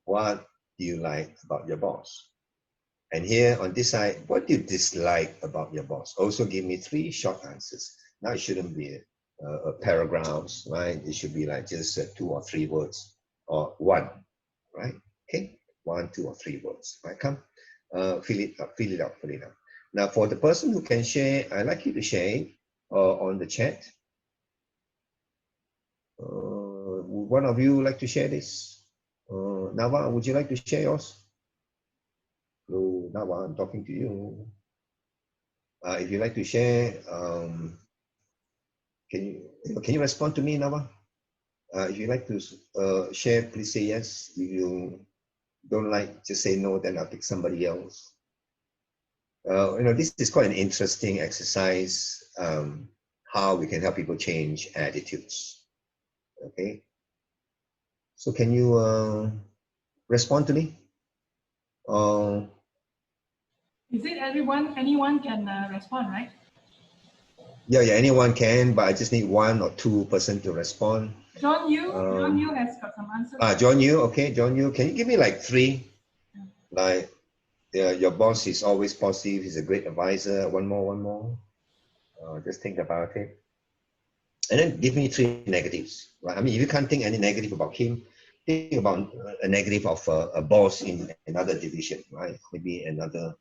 What do you like about your boss? And here on this side, what do you dislike about your boss? Also give me 3 short answers. Now it shouldn't be paragraphs, right? It should be like just 2 or 3 words, or 1, right? Okay, 1, 2 or 3 words, right? Come, fill it up. Now for the person who can share, I'd like you to share it on the chat. Would one of you like to share this? Nava, would you like to share yours? Hello, Nava, I'm talking to you. If you'd like to share, can you respond to me, Nava? If you'd like to share, please say yes. If you don't like, just say no, then I'll pick somebody else. This is quite an interesting exercise, how we can help people change attitudes. Okay. So can you respond to me? Is it anyone can respond, right? Yeah, anyone can, but I just need 1 or 2 person to respond. John Yu has got some answers. John Yu, okay, John Yu, can you give me like 3? Like, your boss is always positive, he's a great advisor. One more. Just think about it. And then give me 3 negatives, right? I mean, if you can't think any negative about him, think about a negative of a boss in another division, right? Maybe another,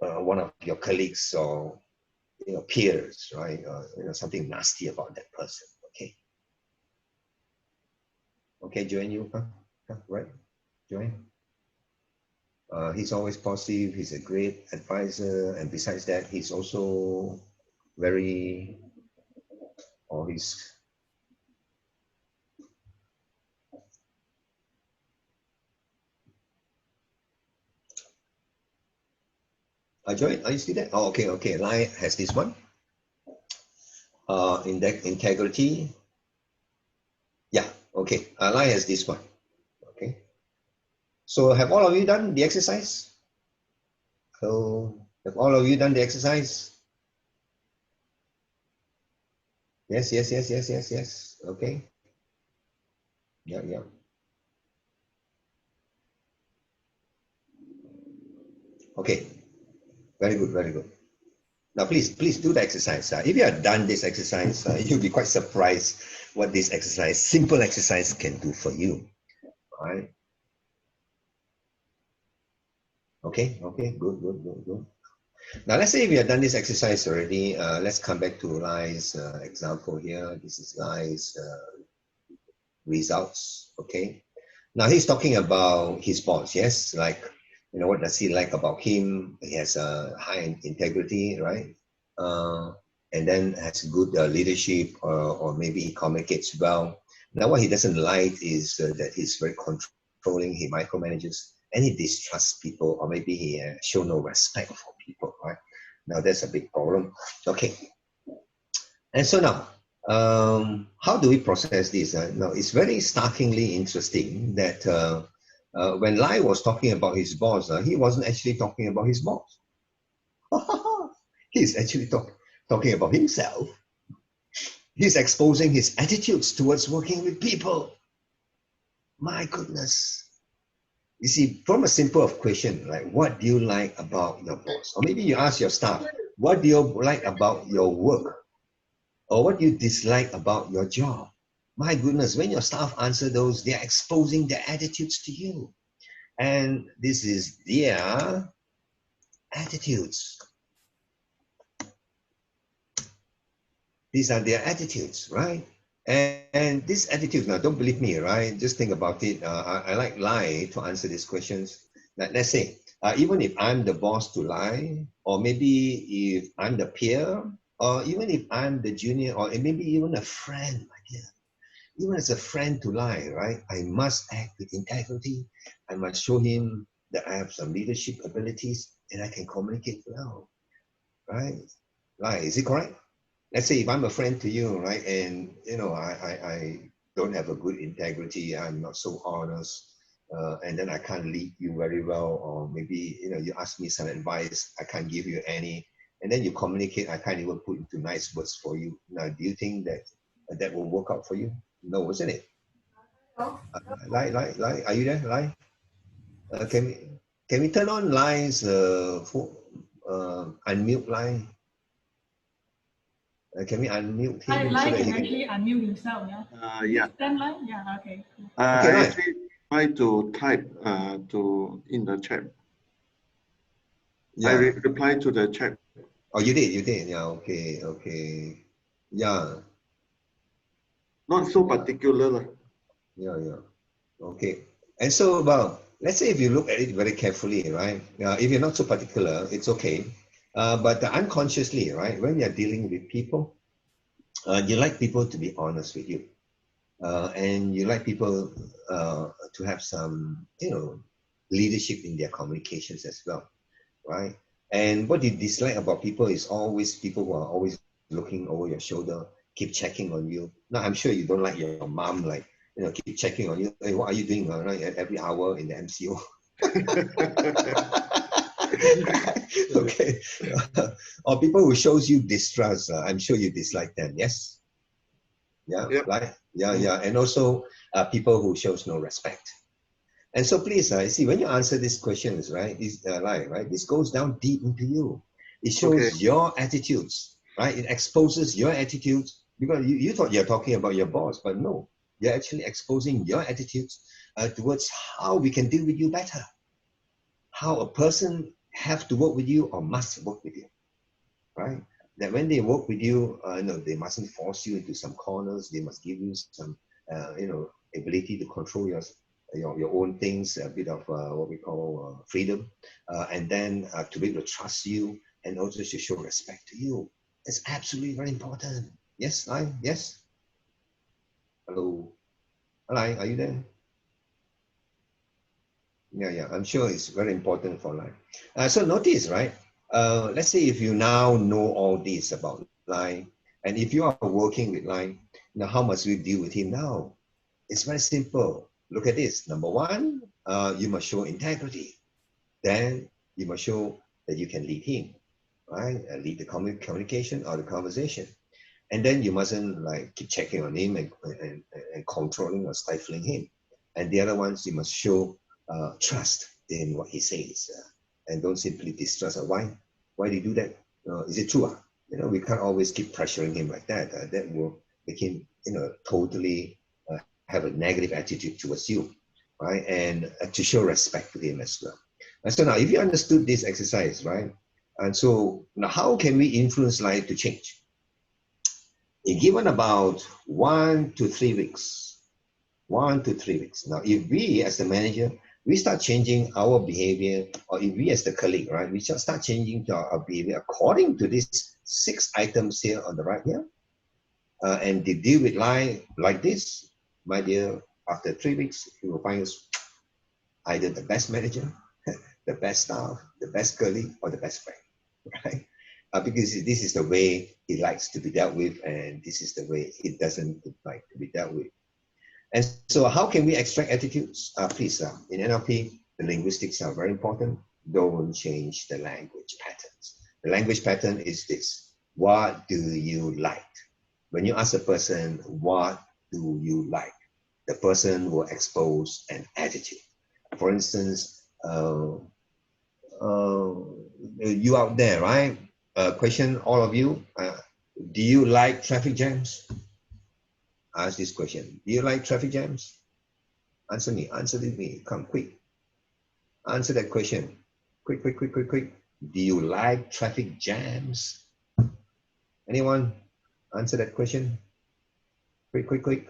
one of your colleagues or peers, right? Something nasty about that person, okay? Okay, Joanne, you, right? Joanne? He's always positive, he's a great advisor, and besides that, he's also very, he's, Joanne, are you still there? Oh, okay, Lai has this one. Integrity. Yeah, okay, Lai has this one, okay. So have all of you done the exercise? So have all of you done the exercise? Yes. Okay. Yeah. Okay. Very good, very good. Now, please do the exercise. If you have done this exercise, you'll be quite surprised what this exercise, simple exercise, can do for you. All right. Okay, good. Now, let's say if you have done this exercise already, let's come back to Lai's example here. This is Lai's results, okay? Now, he's talking about his boss, yes? Like, you know, what does he like about him? He has a high integrity, right? And then has good leadership, or maybe he communicates well. Now, what he doesn't like is that he's very controlling, he micromanages, and he distrusts people, or maybe he show no respect for people, right? Now, that's a big problem. Okay. And so now, how do we process this? Now, it's very starkly interesting that when Lai was talking about his boss, he wasn't actually talking about his boss. He's actually talking about himself. He's exposing his attitudes towards working with people. My goodness. You see, from a simple question, like, what do you like about your boss? Or maybe you ask your staff, what do you like about your work? Or what do you dislike about your job? My goodness, when your staff answer those, they're exposing their attitudes to you. And this is their attitudes. These are their attitudes, right? And these attitudes, now don't believe me, right? Just think about it. I like Lai to answer these questions. Like, let's say, even if I'm the boss to Lai, or maybe if I'm the peer, or even if I'm the junior, or maybe even a friend, my dear. Even as a friend to Lai, right? I must act with integrity. I must show him that I have some leadership abilities and I can communicate well, right? Lai, is it correct? Let's say if I'm a friend to you, right, and you know I don't have a good integrity, I'm not so honest, and then I can't lead you very well, or maybe you know you ask me some advice, I can't give you any, and then you communicate, I can't even put into nice words for you. Now, do you think that that will work out for you? No, isn't it? Lai, are you there, Lai? Can we turn on Lai's unmute line? Can we unmute him? Lai so that can he can... actually unmute himself, yeah? Yeah. Stand Lai? Yeah, okay. Okay, I actually try to type in the chat. Yeah. I reply to the chat. Oh, you did. Yeah, okay. Yeah. Not so particular. Yeah. Okay. And so, well, let's say if you look at it very carefully, right? If you're not so particular, it's okay. But unconsciously, right, when you're dealing with people, you like people to be honest with you. And you like people to have some, you know, leadership in their communications as well, right? And what you dislike about people is always people who are always looking over your shoulder, keep checking on you. Now, I'm sure you don't like your mom, like, you know, keep checking on you. Hey, what are you doing right, at every hour in the MCO? Okay. Or people who shows you distrust, I'm sure you dislike them, yes? Yeah, Yep. right? Yeah. And also people who shows no respect. And so please, see, when you answer these questions, right, this goes down deep into you. It shows your attitudes, right? It exposes your attitudes, because you thought you're talking about your boss, but no, you're actually exposing your attitudes towards how we can deal with you better. How a person have to work with you or must work with you, right? That when they work with you, no, they mustn't force you into some corners. They must give you some, you know, ability to control your own things, a bit of what we call freedom, and then to be able to trust you and also to show respect to you. It's absolutely very important. Yes, Lai? Yes? Hello? Lai, are you there? Yeah, I'm sure it's very important for Lai. So notice, right? Let's say if you now know all this about Lai, and if you are working with Lai, now how must we deal with him now? It's very simple. Look at this. Number one, you must show integrity. Then you must show that you can lead him, right? Lead the communication or the conversation. And then you mustn't like keep checking on him and controlling or stifling him. And the other ones, you must show trust in what he says, and don't simply distrust. Why? Why do you do that? Is it true? We can't always keep pressuring him like that. That will make him, totally have a negative attitude towards you, right? And to show respect to him as well. And so now, if you understood this exercise, right? And so now, how can we influence life to change? Given about 1 to 3 weeks, 1 to 3 weeks. Now, if we as the manager, we start changing our behavior, or if we as the colleague, right, we shall start changing our behavior according to these 6 items here on the right here, and to deal with life like this, my dear, after 3 weeks, you will find us either the best manager, the best staff, the best colleague, or the best friend, right? Because this is the way he likes to be dealt with, and this is the way he doesn't like to be dealt with. And so how can we extract attitudes? Please, in NLP, the linguistics are very important. Don't change the language patterns. The language pattern is this: what do you like? When you ask a person, what do you like? The person will expose an attitude. For instance, you out there, right? Question, all of you, do you like traffic jams? Ask this question. Do you like traffic jams? Answer me. Answer with me. Come quick. Answer that question. Quick, quick, quick, quick, quick. Do you like traffic jams? Anyone? Answer that question. Quick, quick, quick.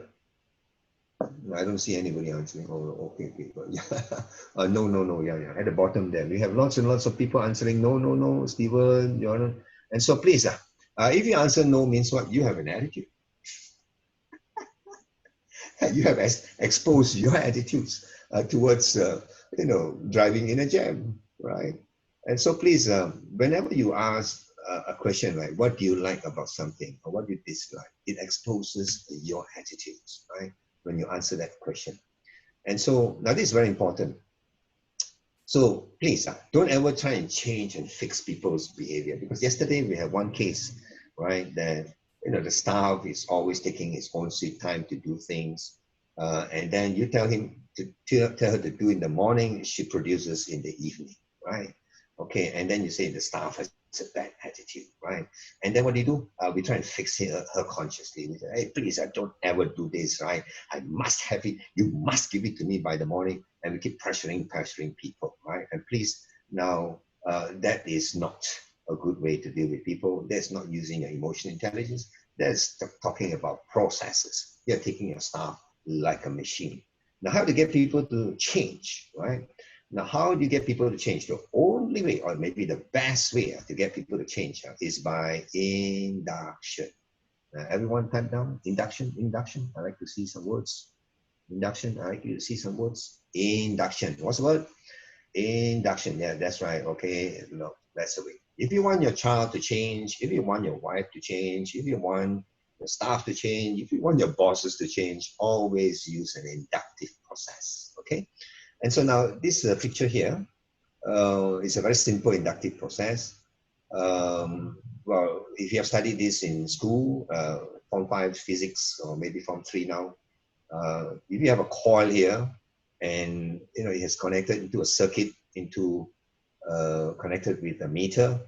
I don't see anybody answering. Oh, okay, okay. Yeah. No, no, no. Yeah, yeah. At the bottom there, we have lots and lots of people answering no, no, no, Stephen, Jordan. And so please, if you answer no, means what? You have an attitude. You have exposed your attitudes towards, driving in a jam, right? And so please, whenever you ask a question like, what do you like about something, or what do you dislike, it exposes your attitudes, right? When you answer that question. And so now this is very important. So please, don't ever try and change and fix people's behavior, because yesterday we had one case, right, that the staff is always taking his own sweet time to do things, and then you tell him tell her to do in the morning, she produces in the evening, right? Okay, and then you say the staff has a bad attitude, right? And then what do you do? We try and fix her consciously. We say, hey, please, don't ever do this, right? I must have it. You must give it to me by the morning. And we keep pressuring people, right? And please, now, that is not a good way to deal with people. That's not using your emotional intelligence. That's talking about processes. You're taking your staff like a machine. Now, how to get people to change, right? Now, how do you get people to change? The only way, or maybe the best way to get people to change is by induction. Everyone type down induction, induction. I like to see some words. Induction, I like you to see some words. Induction. What's the word? Induction. Yeah, that's right. Okay, no, that's the way. If you want your child to change, if you want your wife to change, if you want your staff to change, if you want your bosses to change, always use an inductive process. Okay. And so now this picture here is a very simple inductive process. Well, if you have studied this in school, Form 5 physics, or maybe Form 3 now, if you have a coil here, and it has connected into a circuit, connected with a meter,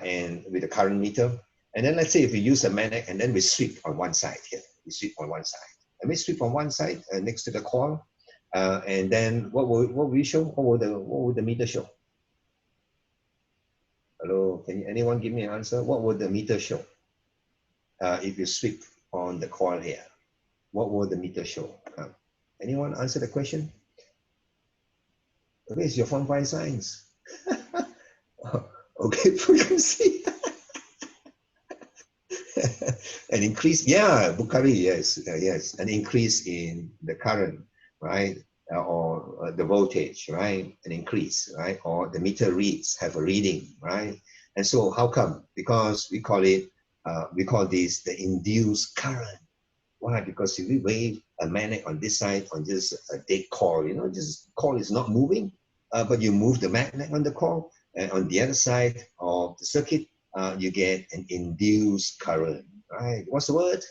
and with a current meter, and then let's say if we use a magnet, and then we sweep on one side here, we sweep on one side, and we sweep on one side next to the coil. And then what will we show? What will the meter show? Hello, anyone give me an answer? What would the meter show? If you sweep on the coil here, what will the meter show? Anyone answer the question? Okay, it's your Form 5 science. Okay, frequency. An increase, yeah, Bukhari, yes, yes, an increase in the current, right? Or the voltage, right? An increase, right? Or the meter reads, have a reading, right? And so how come? Because we call this the induced current. Why? Because if we wave a magnet on this side, on just a dead coil, just coil is not moving, but you move the magnet on the coil, and on the other side of the circuit, you get an induced current, right? What's the word?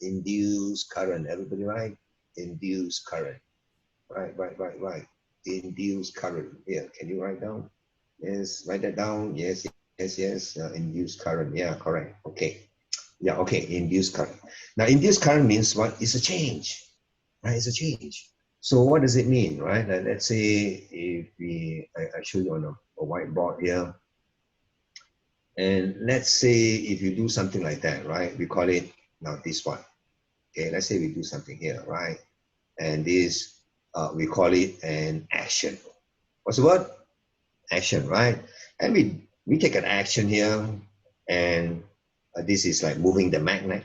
Induced current, everybody, right? Induced current. Right. Induced current. Yeah, can you write down? Yes, write that down. Yes, Yes, yes, induced current. Yeah, correct. Okay. Yeah, okay, induced current. Now, induced current means what? It's a change, right? It's a change. So what does it mean, right? Let's say if I show you on a whiteboard here, and let's say if you do something like that, right? We call it, now this one, okay? Let's say we do something here, right? And this, we call it an action. What's the word? Action, right? And we take an action here, and this is like moving the magnet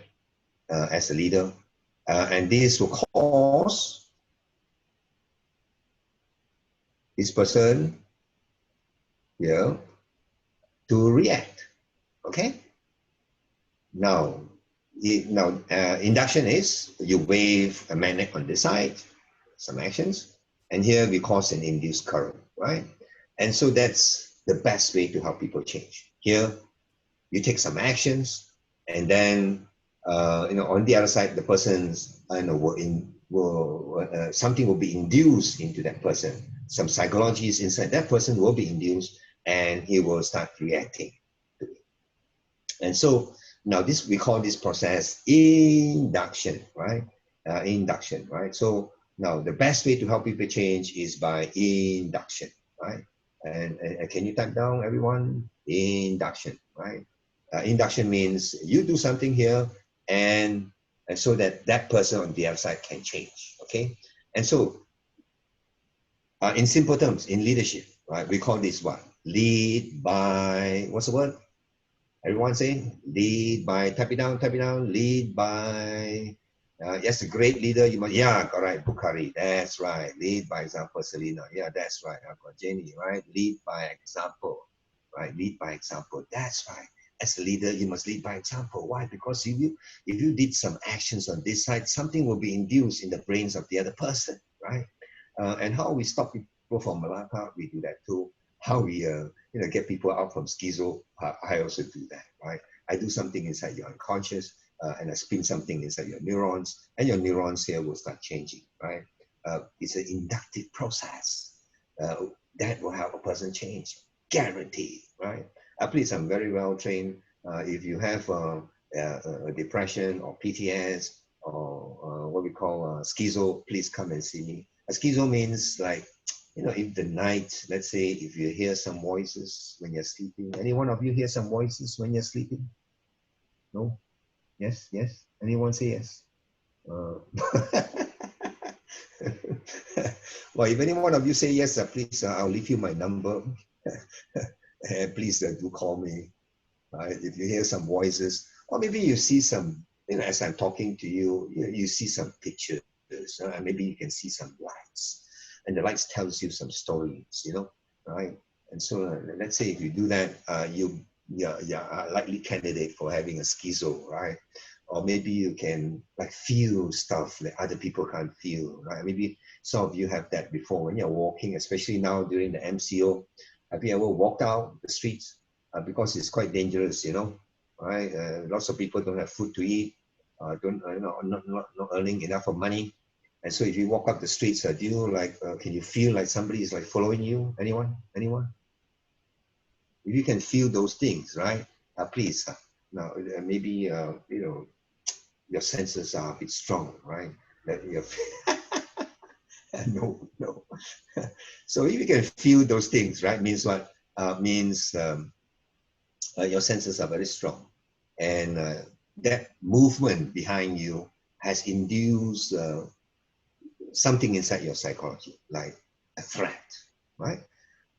as a leader, and this will cause this person here to react. Okay. Now, induction is you wave a magnet on this side, some actions, and here we cause an induced current, right? And so that's the best way to help people change. Here, you take some actions, and then on the other side, the person's something will be induced into that person. Some psychology is inside that person will be induced, and he will start reacting to it. And so now we call this process induction, right? Induction, right? So now the best way to help people change is by induction, right? And can you type down, everyone? Induction, right? Induction means you do something here, and so that that person on the other side can change, okay? And so in simple terms, in leadership, right, we call this what? Lead by, what's the word? Everyone say, lead by, type it down, lead by, yes, a great leader, you must, yeah, correct, Bukhari, that's right, lead by example, Selena, yeah, that's right, I've got Jenny, right, lead by example, right, lead by example, that's right. As a leader, you must lead by example. Why? Because if you did some actions on this side, something will be induced in the brains of the other person, right? And how we stop people from Malacca, we do that too. How we get people out from schizo, I also do that, right? I do something inside your unconscious, and I spin something inside your neurons, and your neurons here will start changing, right? It's an inductive process that will help a person change, guaranteed, right? Please, I'm very well trained. If you have a depression or PTS or what we call schizo, please come and see me. A schizo means like, if the night, let's say, if you hear some voices when you're sleeping. Any one of you hear some voices when you're sleeping? No? Yes? Yes? Anyone say yes? Well, if any one of you say yes, please, I'll leave you my number. And please do call me. If you hear some voices, or maybe you see some, as I'm talking to you, you see some pictures, maybe you can see some lights, and the lights tells you some stories, right? And so let's say if you do that, you're a likely candidate for having a schizo, right? Or maybe you can like feel stuff that other people can't feel, right? Maybe some of you have that before when you're walking, especially now during the MCO. Have you ever walked out the streets? Because it's quite dangerous, right? Lots of people don't have food to eat, not earning enough of money. And so if you walk up the streets, do you can you feel like somebody is like following you? Anyone? If you can feel those things, right? Please, now maybe, your senses are a bit strong, right? That you're no. So if you can feel those things, right? Means what? Means your senses are very strong, and that movement behind you has induced something inside your psychology, like a threat, right?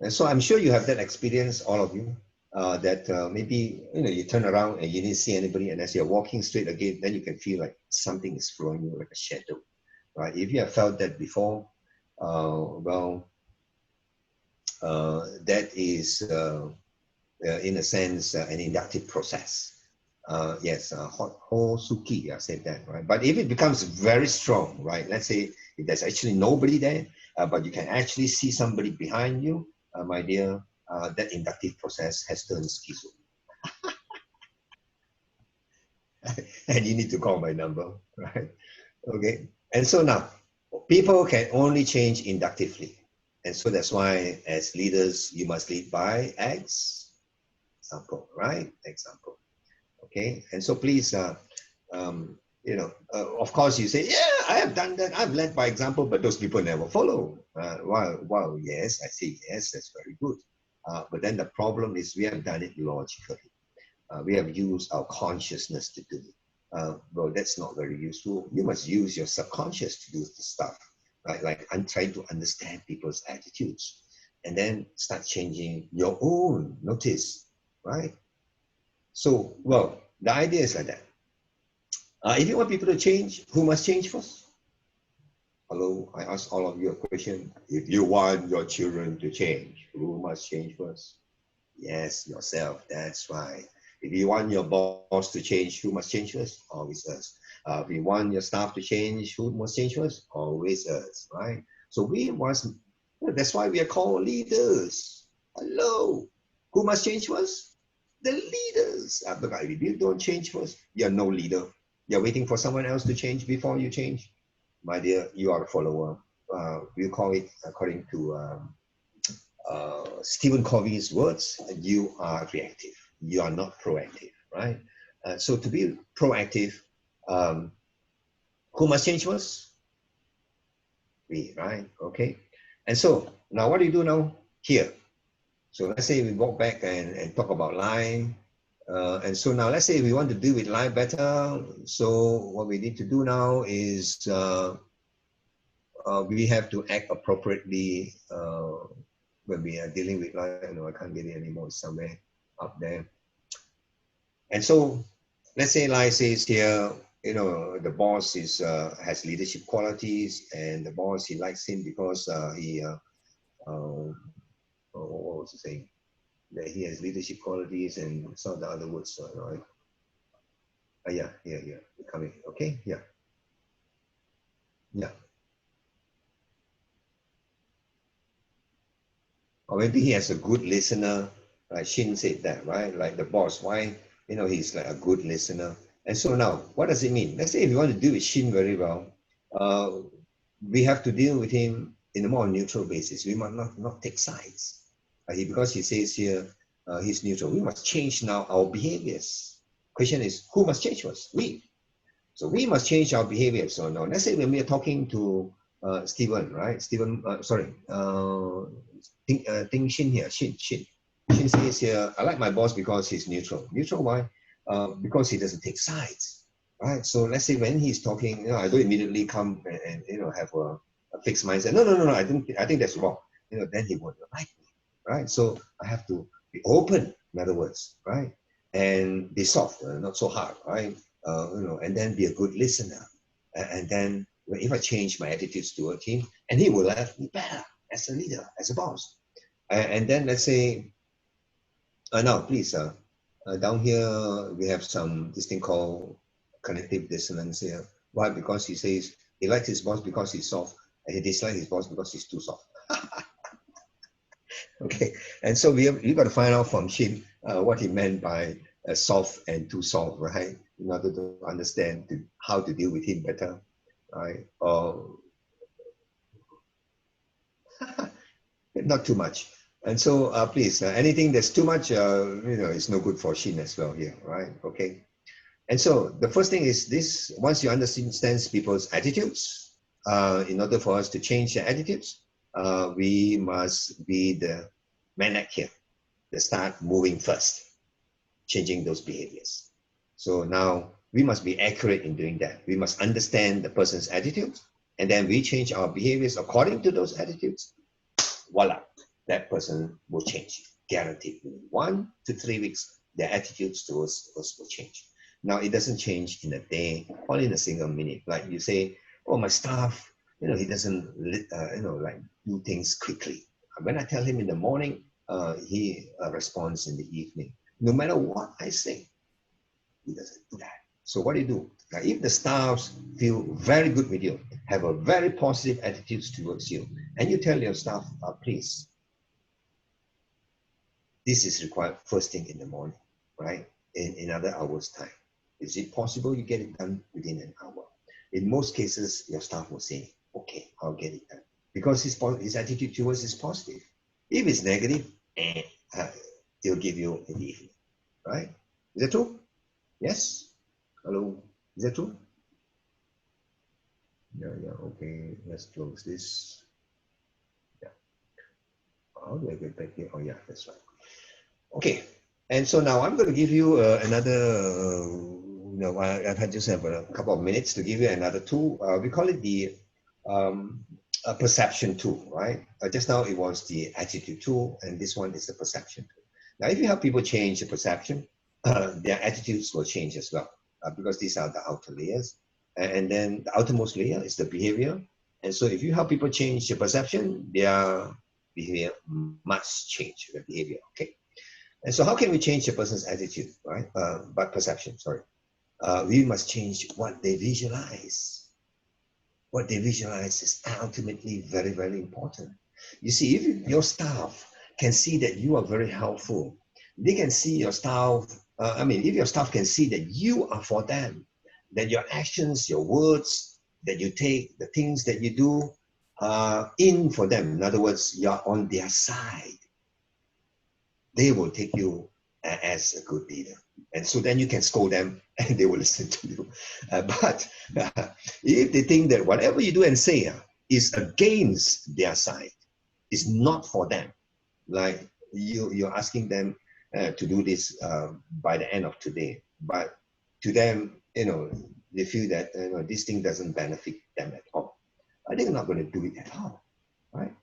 And so I'm sure you have that experience, all of you, that maybe you turn around and you didn't see anybody, and as you're walking straight again, then you can feel like something is following you, like a shadow, right? If you have felt that before, that is in a sense an inductive process. Yes, Hosuki, I said that, right? But if it becomes very strong, right? Let's say if there's actually nobody there, but you can actually see somebody behind you, my dear, that inductive process has turned schizo. And you need to call my number, right? Okay. And so now, people can only change inductively. And so that's why as leaders, you must lead by example. example, right? Example. Okay, and so please, you know, of course you say, yeah, I have done that. I've led by example, but those people never follow. Well, yes, I say yes, that's very good. But then the problem is we have done it logically. We have used our consciousness to do it. Well, that's not very useful. You must use your subconscious to do the stuff, right? Like I'm trying to understand people's attitudes and then start changing your own. Notice, right? So, well, the idea is like that. If you want people to change, who must change first? Hello, I ask all of you a question. If you want your children to change, who must change first? Yes, yourself. That's right. If you want your boss to change, who must change first? Always us. If you want your staff to change, who must change first? Always us, right? So we must, that's why we are called leaders. Hello. Who must change first? The leaders. Because if you don't change first, you're no leader. You're waiting for someone else to change before you change. My dear, you are a follower. We call it, according to Stephen Covey's words, you are reactive. You are not proactive, right? So to be proactive, who must change first? We, right? Okay. And so now what do you do now? Here. So let's say we walk back and talk about lying. And so now let's say we want to deal with lie better. So what we need to do now is we have to act appropriately when we are dealing with lie. No, I can't get it anymore. It's somewhere up there. And so let's say lie says here, you know, the boss is has leadership qualities, and the boss, he likes him because what was he saying? That he has leadership qualities and some of the other words, right? Yeah, coming. Okay, yeah. Or maybe he has a good listener. Like Shin said that, right? Like the boss, why? You know, he's like a good listener. And so now, what does it mean? Let's say if you want to deal with Shin very well, we have to deal with him in a more neutral basis. We must not take sides. Because he says here, he's neutral. We must change now our behaviors. Question is, who must change first? We. So we must change our behavior. So now, let's say when we are talking to Stephen, right? Stephen, sorry, Ting Shin here, Shin says here, I like my boss because he's neutral. Neutral, why? Because he doesn't take sides, right? So let's say when he's talking, you know, I don't immediately come and you know, have a fixed mindset. No, I think that's wrong. You know, then he won't like me, right? So I have to be open, in other words, right? And be soft, not so hard, right? You know, and then be a good listener. And then if I change my attitudes toward him, and he will let me better as a leader, as a boss. And then let's say, now please, down here we have this thing called cognitive dissonance here. Why? Because he says he likes his boss because he's soft, and he dislikes his boss because he's too soft. Okay, and so we got to find out from Shin what he meant by soft and too soft, right? In order to understand how to deal with him better, right? Not too much. And so please, anything that's too much, you know, it's no good for Shin as well here, right? Okay. And so the first thing is this: once you understand people's attitudes, in order for us to change their attitudes, we must be the maniac here, to start moving first, changing those behaviors. So now we must be accurate in doing that. We must understand the person's attitudes, and then we change our behaviors according to those attitudes. Voila, that person will change, guaranteed. In 1 to 3 weeks, their attitudes towards us will change. Now, it doesn't change in a day or in a single minute. Like you say, oh, my staff, you know, he doesn't, you know, like do things quickly. When I tell him in the morning, he responds in the evening. No matter what I say, he doesn't do that. So what do you do? Now, if the staffs feel very good with you, have a very positive attitude towards you, and you tell your staff, please, this is required first thing in the morning, right? In another hour's time. Is it possible you get it done within an hour? In most cases, your staff will say, okay, I'll get it done. Because his attitude towards is positive. If it's negative, he'll give you in the evening. right? Is that true? Yes? Hello? Is that true? Yeah, okay. Let's close this. Yeah. How do I get back here? Oh, yeah, that's right. Okay. And so now I'm going to give you another, I just have a couple of minutes to give you another tool. We call it the a perception tool, right? Just now it was the attitude tool, and this one is the perception tool. Now, if you help people change the perception, their attitudes will change as well, because these are the outer layers. And then the outermost layer is the behavior. And so if you help people change the perception, their behavior must change, the behavior, okay? And so how can we change a person's attitude, right? But perception, sorry. We must change what they visualize. What they visualize is ultimately very, very important. You see, if your staff can see that you are very helpful, they can see your staff, if your staff can see that you are for them, that your actions, your words that you take, the things that you do are in for them. In other words, you're on their side. They will take you as a good leader. And so then you can scold them and they will listen to you. But if they think that whatever you do and say is against their side, is not for them, like you're asking them to do this by the end of today, but to them, they feel that this thing doesn't benefit them at all. They're not going to do it at all, right?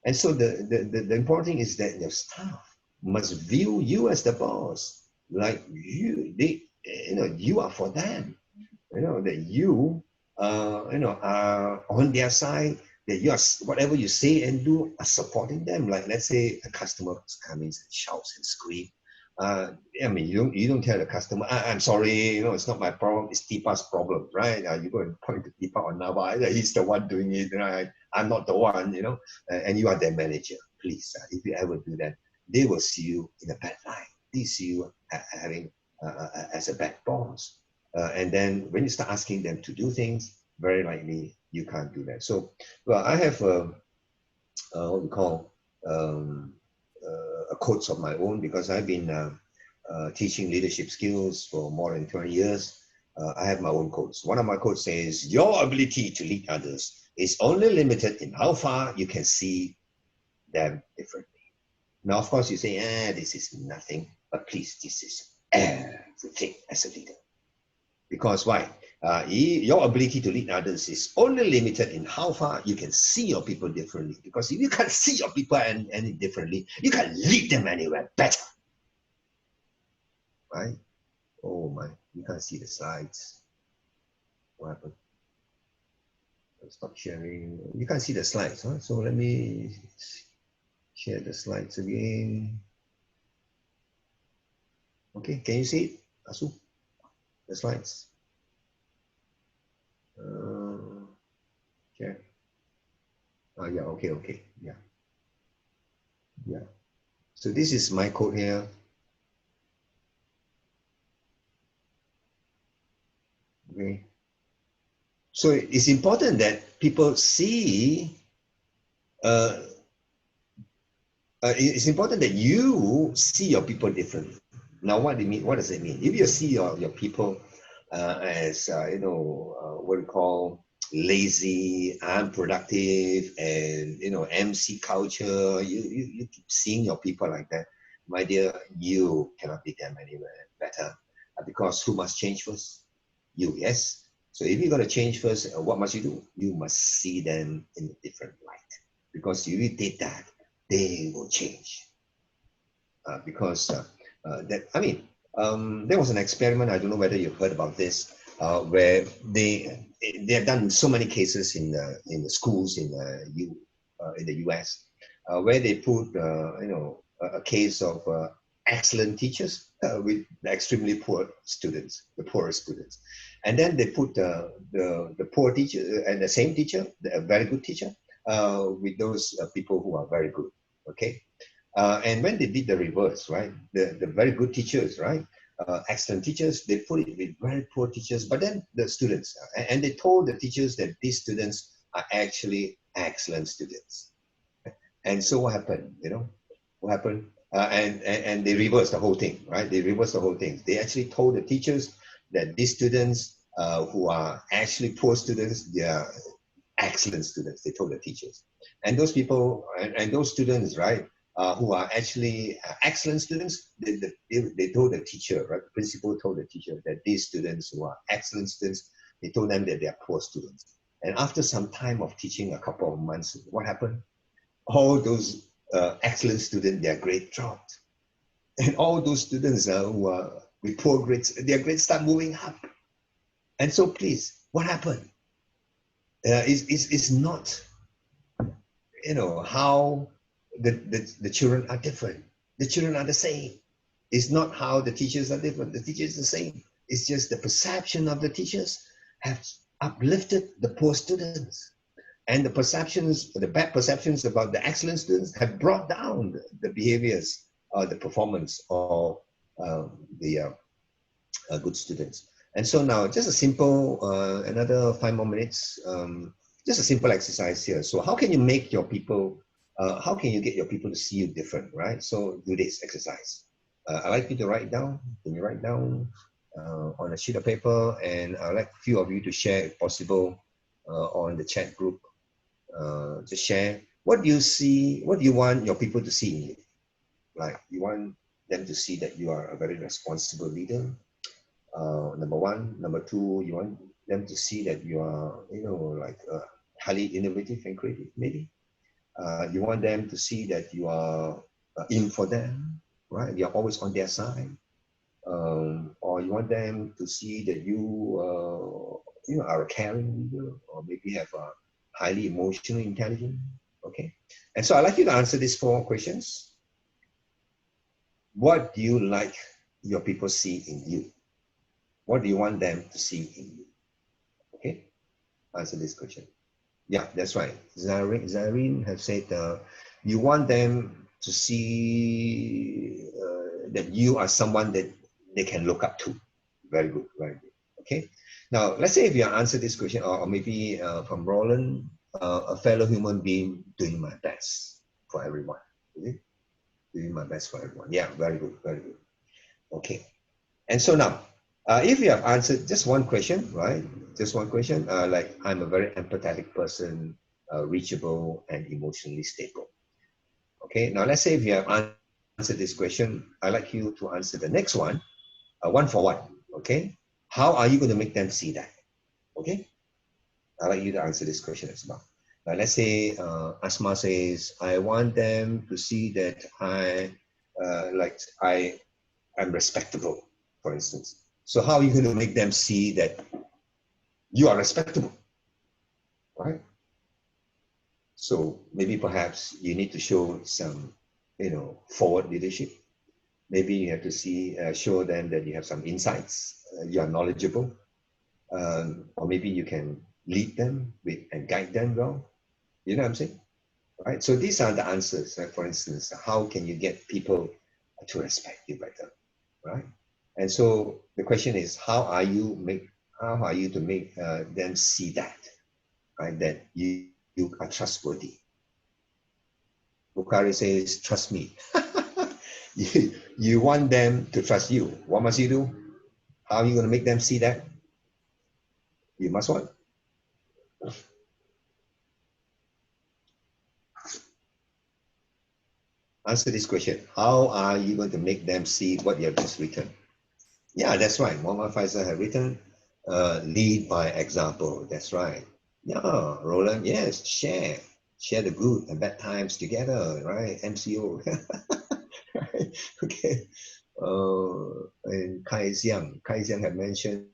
And so the important thing is that your staff must view you as the boss, like you are for them, that you are on their side, that you are, whatever you say and do are supporting them. Like, let's say a customer comes and shouts and screams. You don't tell the customer, I'm sorry, it's not my problem, it's Tipa's problem, right? You go and point to Tipa or Nava, he's the one doing it, right? I'm not the one, and you are their manager. Please, if you ever do that, they will see you in a bad light. They see you having as a bad boss. And then when you start asking them to do things, very likely you can't do that. So, well, I have what we call a coach of my own, because I've been teaching leadership skills for more than 20 years. I have my own coach. One of my coaches says, your ability to lead others is only limited in how far you can see them differently. Now, of course, you say, this is nothing, but please, this is everything as a leader. Because why? Your ability to lead others is only limited in how far you can see your people differently. Because if you can't see your people any differently, you can lead them anywhere better. Right? Oh my, you can't see the slides. What happened? Stop sharing. You can't see the slides, huh? So let me share the slides again. Okay, can you see it, Asu? The slides. Share. Yeah, okay, yeah. So this is my code here. Okay. So it's important that people see. It's important that you see your people differently. Now, what do you mean? What does it mean? If you see your people as what we call lazy, unproductive, and MC culture, you keep seeing your people like that, my dear, you cannot beat them anywhere better, because who must change first? You, yes. So if you're going to change first, what must you do? You must see them in a different light, because if you did that, they will change. There was an experiment, I don't know whether you've heard about this, where they have done so many cases in the schools in the US, where they put a case of excellent teachers with extremely poor students, the poorest students, and then they put the poor teacher and the same teacher, a very good teacher, with those people who are very good. Okay. And when they did the reverse, right, the very good teachers, right, excellent teachers, they put it with very poor teachers, but then the students, and they told the teachers that these students are actually excellent students. And so what happened, What happened? And they reverse the whole thing, right? They reverse the whole thing. They actually told the teachers that these students who are actually poor students, they are excellent students. They told the teachers. And those people, and those students, right, who are actually excellent students, they told the teacher, right? The principal told the teacher that these students who are excellent students, they told them that they are poor students. And after some time of teaching, a couple of months, what happened? All those excellent students, their grade dropped. And all those students who are with poor grades, their grades start moving up. And so please, what happened? It's not, you know, how the children are different. The children are the same. It's not how the teachers are different. The teachers are the same. It's just the perception of the teachers have uplifted the poor students. And the perceptions, the bad perceptions about the excellent students have brought down the behaviors, the performance of the good students. And so now, just a simple, another 5 more minutes, just a simple exercise here. So how can you make your people, how can you get your people to see you different, right? So do this exercise. I'd like you to write down, can you write down on a sheet of paper, and I'd like a few of you to share, if possible, on the chat group. To share, what do you see, what do you want your people to see in you? Like, you want them to see that you are a very responsible leader, number one. Number two, you want them to see that you are, you know, like highly innovative and creative, maybe. You want them to see that you are in for them, right? You're always on their side. Or you want them to see that you, you know, are a caring leader, or maybe have a highly emotionally intelligent, okay? And so I'd like you to answer these 4 questions. What do you like your people see in you? What do you want them to see in you? Okay, answer this question. Yeah, that's right. Zareen have said you want them to see that you are someone that they can look up to. Very good, very good. Okay. Now, let's say if you answer this question, or maybe from Roland, a fellow human being doing my best for everyone. Okay? Doing my best for everyone. Yeah, very good, very good. Okay. And so now, if you have answered just one question, right? Just one question, like, I'm a very empathetic person, reachable and emotionally stable. Okay. Now, let's say if you have answered this question, I'd like you to answer the next one, one for one. Okay. How are you going to make them see that? Okay. I'd like you to answer this question as well. Now, let's say Asma says, I want them to see that I'm respectable, for instance. So how are you going to make them see that you are respectable, right? So maybe perhaps you need to show some, you know, forward leadership. Maybe you have to show them that you have some insights, you are knowledgeable, or maybe you can lead them and guide them well. You know what I'm saying? Right? So these are the answers. Like, for instance, how can you get people to respect you better, right? And so the question is, how are you to make them see that, right? That you are trustworthy. Bukhari says, trust me. you want them to trust you. What must you do? How are you going to make them see that? You must what? Answer this question. How are you going to make them see what you have just written? Yeah, that's right. Muhammad Faisal have written, lead by example. That's right. Yeah, Roland, yes, share the good and bad times together, right? MCO. Right? Okay. And Kai Xiang have mentioned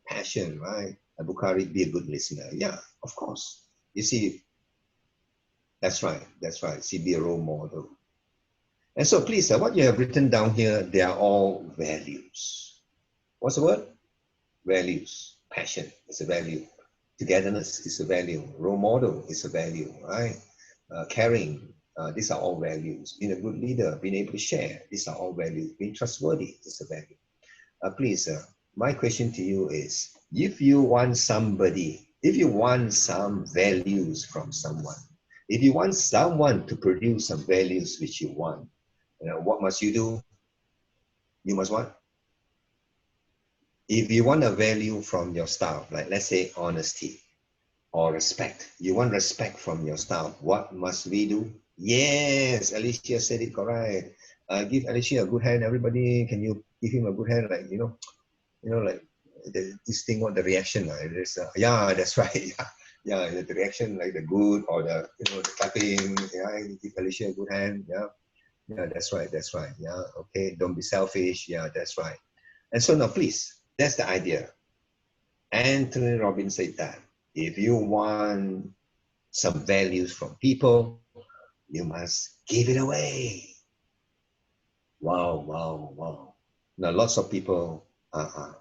passion, right? Bukhari, be a good listener. Yeah, of course. You see, that's right. See, be a role model. And so please, what you have written down here, they are all values. What's the word? Values. Passion is a value. Togetherness is a value. Role model is a value, right? Caring, these are all values. Being a good leader, being able to share, these are all values. Being trustworthy is a value. Please, my question to you is, if you want some values from someone, if you want someone to produce some values which you want, What must you do? You must what? If you want a value from your staff, like let's say honesty or respect, you want respect from your staff, what must we do? Yes, Alicia said it correct. Give Alicia a good hand, everybody. Can you give him a good hand? Like, like this thing, what the reaction? Yeah, that's right. Yeah, the reaction, like the good or the, the clapping. Yeah, give Alicia a good hand. Yeah, that's right. Yeah, okay. Don't be selfish. Yeah, that's right. And so now, please, that's the idea. Anthony Robbins said that if you want some values from people, you must give it away. Wow, wow, wow. Now, lots of people are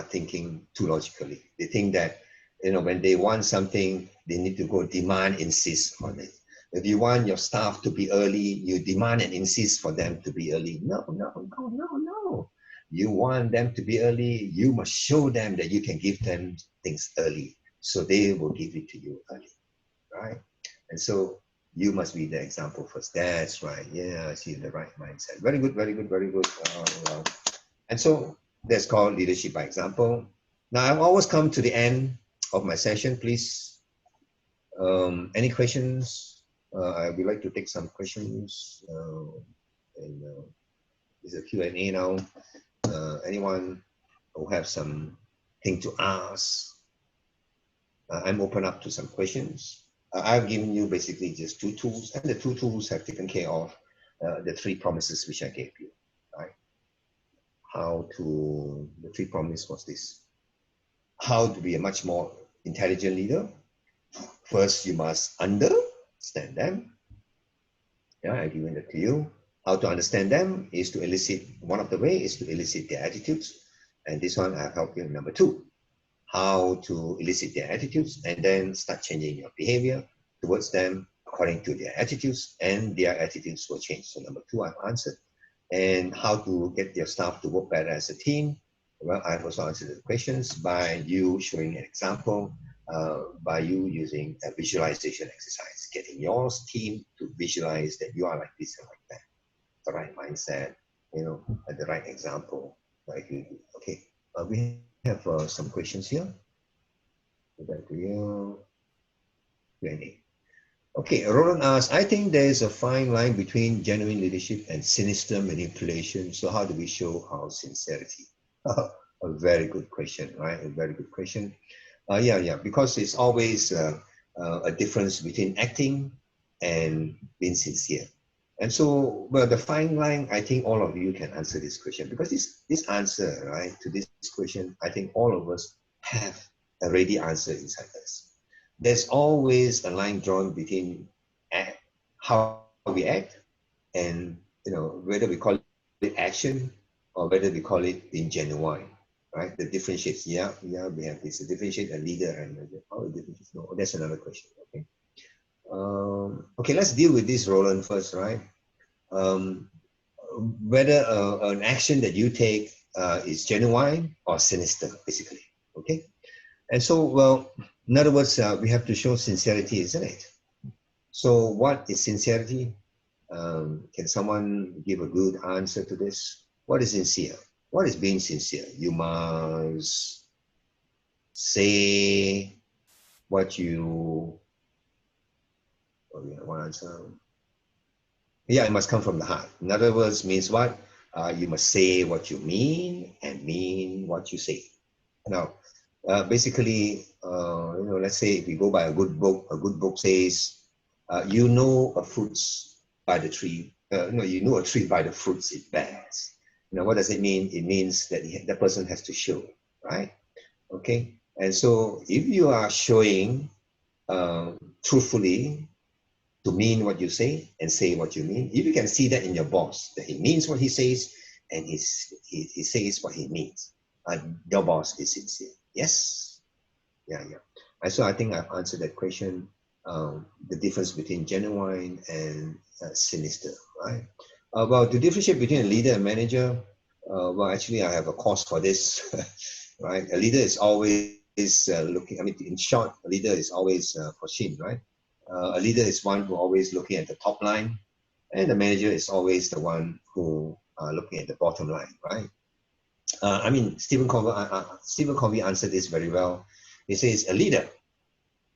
thinking too logically. They think that, when they want something, they need to go demand, insist on it. If you want your staff to be early, you demand and insist for them to be early. No. You want them to be early, you must show them that you can give them things early. So they will give it to you early, right? And so you must be the example first. That's right. Yeah, I see the right mindset. Very good, very good, very good. And so that's called leadership by example. Now, I've always come to the end of my session. Please, any questions? I would like to take some questions. There's a Q&A now. Anyone who have something to ask? I'm open up to some questions. I've given you basically just 2 tools, and the 2 tools have taken care of the 3 promises which I gave you, right? The 3 promises was this. How to be a much more intelligent leader. First, you must understand them. Yeah, I've given that to you. How to understand them is to elicit, one of the ways is to elicit their attitudes. And this one I've helped you in number 2. How to elicit their attitudes and then start changing your behavior towards them according to their attitudes, and their attitudes will change. So number 2 I've answered. And how to get your staff to work better as a team. Well, I've also answered the questions by you showing an example, by you using a visualization exercise, getting your team to visualize that you are like this and like that. The right mindset, the right example. Okay, we have some questions here. Go back to you. Q&A. Okay, Roland asks, I think there is a fine line between genuine leadership and sinister manipulation. So how do we show our sincerity? A very good question, right? A very good question. Yeah, because it's always a difference between acting and being sincere. And so, well, the fine line, I think all of you can answer this question, because this answer, right, to this question, I think all of us have a ready answer inside us. There's always a line drawn between how we act and, whether we call it action or whether we call it being genuine, right? The differentiates. Yeah, we have this. Differentiate a leader and how it differentiates. No, that's another question. Okay. Okay, let's deal with this, Roland, first, right? Whether an action that you take is genuine or sinister, basically. Okay. And so, well, in other words, we have to show sincerity, isn't it? So what is sincerity? Can someone give a good answer to this? What is sincere? What is being sincere? You must say what you, one answer. Yeah, it must come from the heart. In other words, means what? You must say what you mean and mean what you say. Now, basically, let's say if we go by a good book says, you know a fruits by the tree. You know a tree by the fruits it bears. What does it mean? It means that the person has to show, right? Okay. And so if you are showing truthfully to mean what you say and say what you mean, if you can see that in your boss, that he means what he says and he says what he means, your boss is sincere. Yes. Yeah. And so I think I've answered that question. The difference between genuine and sinister, right? Well, to differentiate between a leader and manager, well, actually, I have a course for this, right? A leader is always looking, in short, a leader is always for Shin, right? A leader is one who always looking at the top line, And the manager is always the one who looking at the bottom line, right? I mean, Stephen Covey answered this very well. He says a leader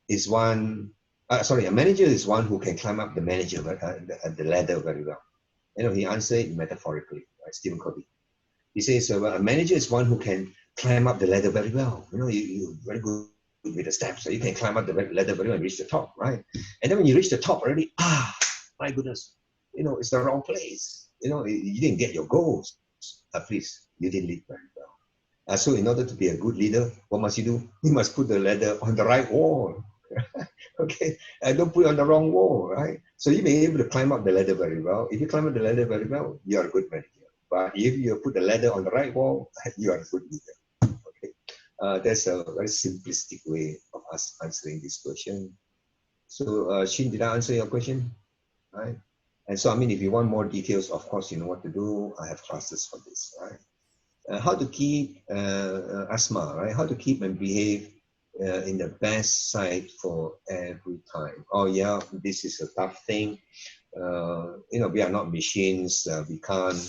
is one, a manager is one who can climb up the the ladder very well. You know, he answered it metaphorically, right? Stephen Covey. He says a manager is one who can climb up the ladder very well. You know, you're very good with the steps, so you can climb up the ladder very well and reach the top, right? And then when you reach the top already, my goodness, you know, it's the wrong place. You know, you didn't get your goals. Please, you didn't lead very well. So in order to be a good leader, what must you do? You must put the ladder on the right wall. Okay, don't put it on the wrong wall, right? So you may be able to climb up the ladder very well. If you climb up the ladder very well, you are a good manager. But if you put the ladder on the right wall, you are a good leader. Okay, that's a very simplistic way of us answering this question. So, Shin, did I answer your question? Right. And so, I mean, if you want more details, of course, you know what to do. I have classes for this, right? How to keep asthma, right? How to keep and behave in the best side for every time. Oh yeah, this is a tough thing. You know, we are not machines. We can't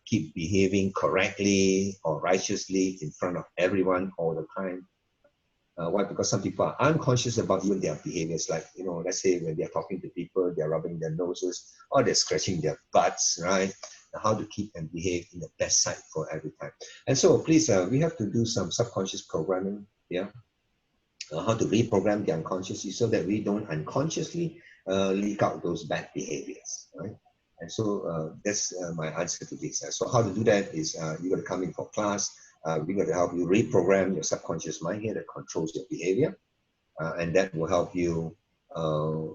keep behaving correctly or righteously in front of everyone all the time. Why? Because some people are unconscious about even their behaviors. Like, you know, let's say when they're talking to people, they're rubbing their noses or they're scratching their butts, right? How to keep and behave in the best side for every time. And so please, we have to do some subconscious programming, yeah? How to reprogram the unconscious so that we don't unconsciously leak out those bad behaviors, right? And so that's my answer to this. So how to do that is you're going to come in for class. We're going to help you reprogram your subconscious mind here that controls your behavior. And that will help you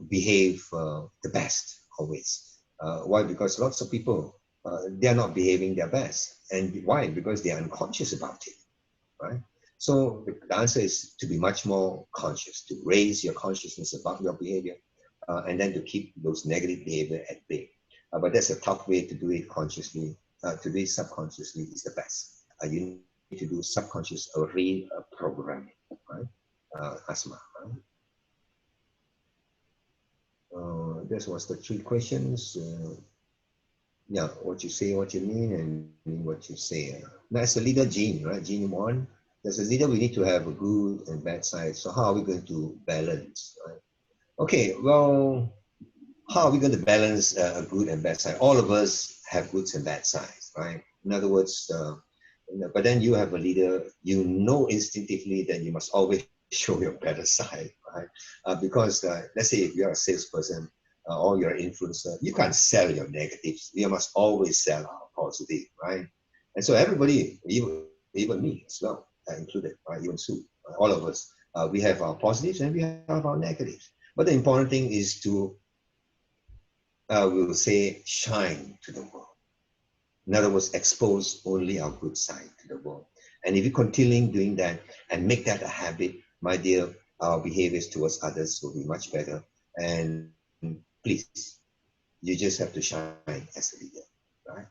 behave the best always. Why? Because lots of people, they're not behaving their best. And why? Because they're unconscious about it, right? So the answer is to be much more conscious, to raise your consciousness about your behavior, and then to keep those negative behavior at bay. But that's a tough way to do it consciously. To do it subconsciously is the best. You need to do subconscious reprogramming, right? Asthma, right? This was the 3 questions. Yeah, what you say, what you mean, and mean what you say. Now, as a leader, Gene, right? Gene 1. As a leader, we need to have a good and bad side. So how are we going to balance, right? Okay, well, how are we going to balance a good and bad side? All of us have goods and bad sides, right? In other words, but then you have a leader, you know instinctively that you must always show your better side, right? Because let's say if you're a salesperson or you're an influencer, you can't sell your negatives. You must always sell our positive, right? And so everybody, even me as well, included, right? Even Sue, all of us, we have our positives and we have our negatives. But the important thing is to, we will say, shine to the world. In other words, expose only our good side to the world. And if you continue doing that and make that a habit, my dear, our behaviors towards others will be much better. And please, you just have to shine as a leader, right?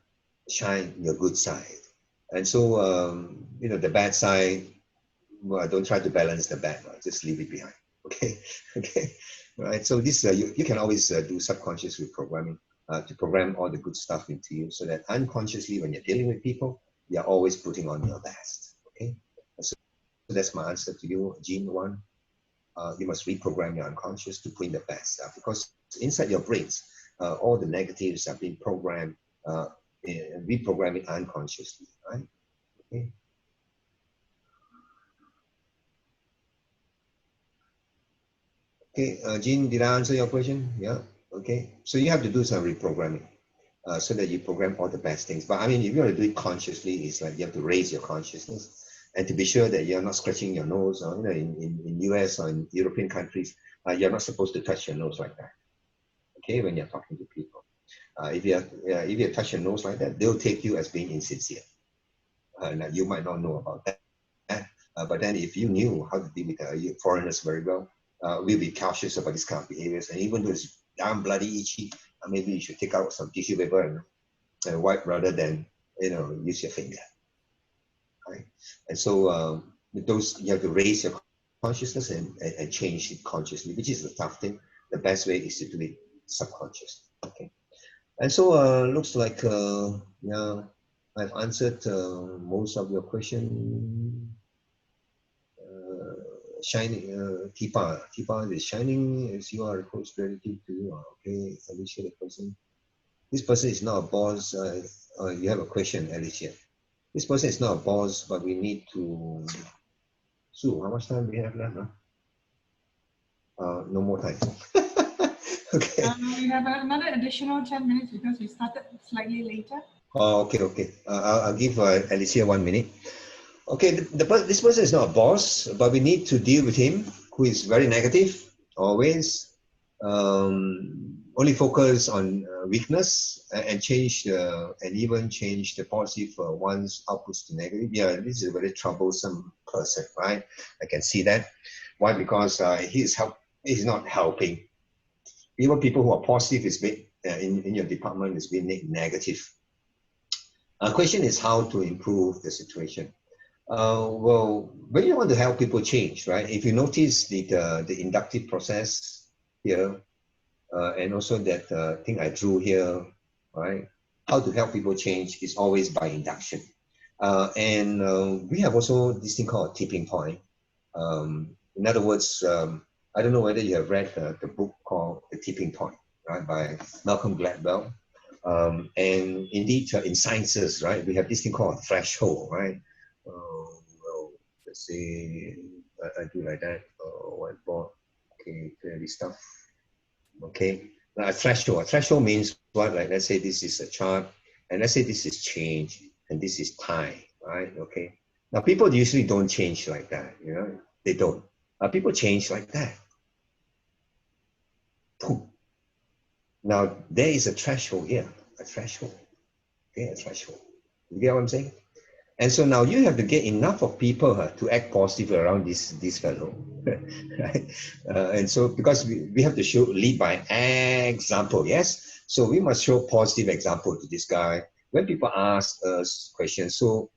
Shine your good side. And so, you know, the bad side, well, don't try to balance the bad, right? Just leave it behind, okay? Okay, right? So this, you can always do subconscious reprogramming to program all the good stuff into you so that unconsciously when you're dealing with people, you're always putting on your best, okay? So that's my answer to you, Gene 1. You must reprogram your unconscious to put in the best because inside your brains, all the negatives are being programmed, reprogramming unconsciously, right? Okay. Okay, Jean, did I answer your question? Yeah. Okay. So you have to do some reprogramming so that you program all the best things. But I mean, if you want to do it consciously, it's like you have to raise your consciousness and to be sure that you're not scratching your nose. Or, you know, in US or in European countries, you're not supposed to touch your nose like that. Okay, when you're talking to people, if you touch your nose like that, they'll take you as being insincere. Now you might not know about that. But then if you knew how to deal with foreigners very well, we'll be cautious about this kind of behaviors. And even though it's damn bloody itchy, maybe you should take out some tissue paper and wipe rather than, you know, use your finger. Right? And so those, you have to raise your consciousness and change it consciously, which is a tough thing. The best way is to do it subconsciously. Okay. And so looks like yeah, I've answered most of your question. Shining, Tipa is shining as you are a coach relative to you. Okay, Alicia, the person. This person is not a boss. You have a question, Alicia. This person is not a boss, but we need to. Sue, how much time do we have left? No more time. Okay. We have another additional 10 minutes because we started slightly later. Oh, okay, okay. I'll give Alicia 1 minute. Okay, this person is not a boss, but we need to deal with him, who is very negative, always, only focus on weakness and change and even change the positive one's outputs to negative. Yeah, this is a very troublesome person, right? I can see that. Why? Because he's not helping. Even people who are positive is being, in your department is being negative. Question is how to improve the situation. Well, when you want to help people change, right? If you notice the inductive process here, and also that thing I drew here, right? How to help people change is always by induction. And we have also this thing called a tipping point. In other words, I don't know whether you have read the book called The Tipping Point, right, by Malcolm Gladwell. And indeed, in sciences, right, we have this thing called a threshold, right? Well, let's say I do like that. Whiteboard, okay, clear this stuff. Okay, now a threshold. A threshold means what? Like, let's say this is a chart, and let's say this is change, and this is time, right? Okay. Now people usually don't change like that, you know. They don't. People change like that. Boom. Now there is a threshold here, a threshold. Okay, a threshold. You get what I'm saying? And so now you have to get enough of people to act positive around this fellow, right? And so because we have to lead by example, yes? So we must show positive example to this guy. When people ask us questions, so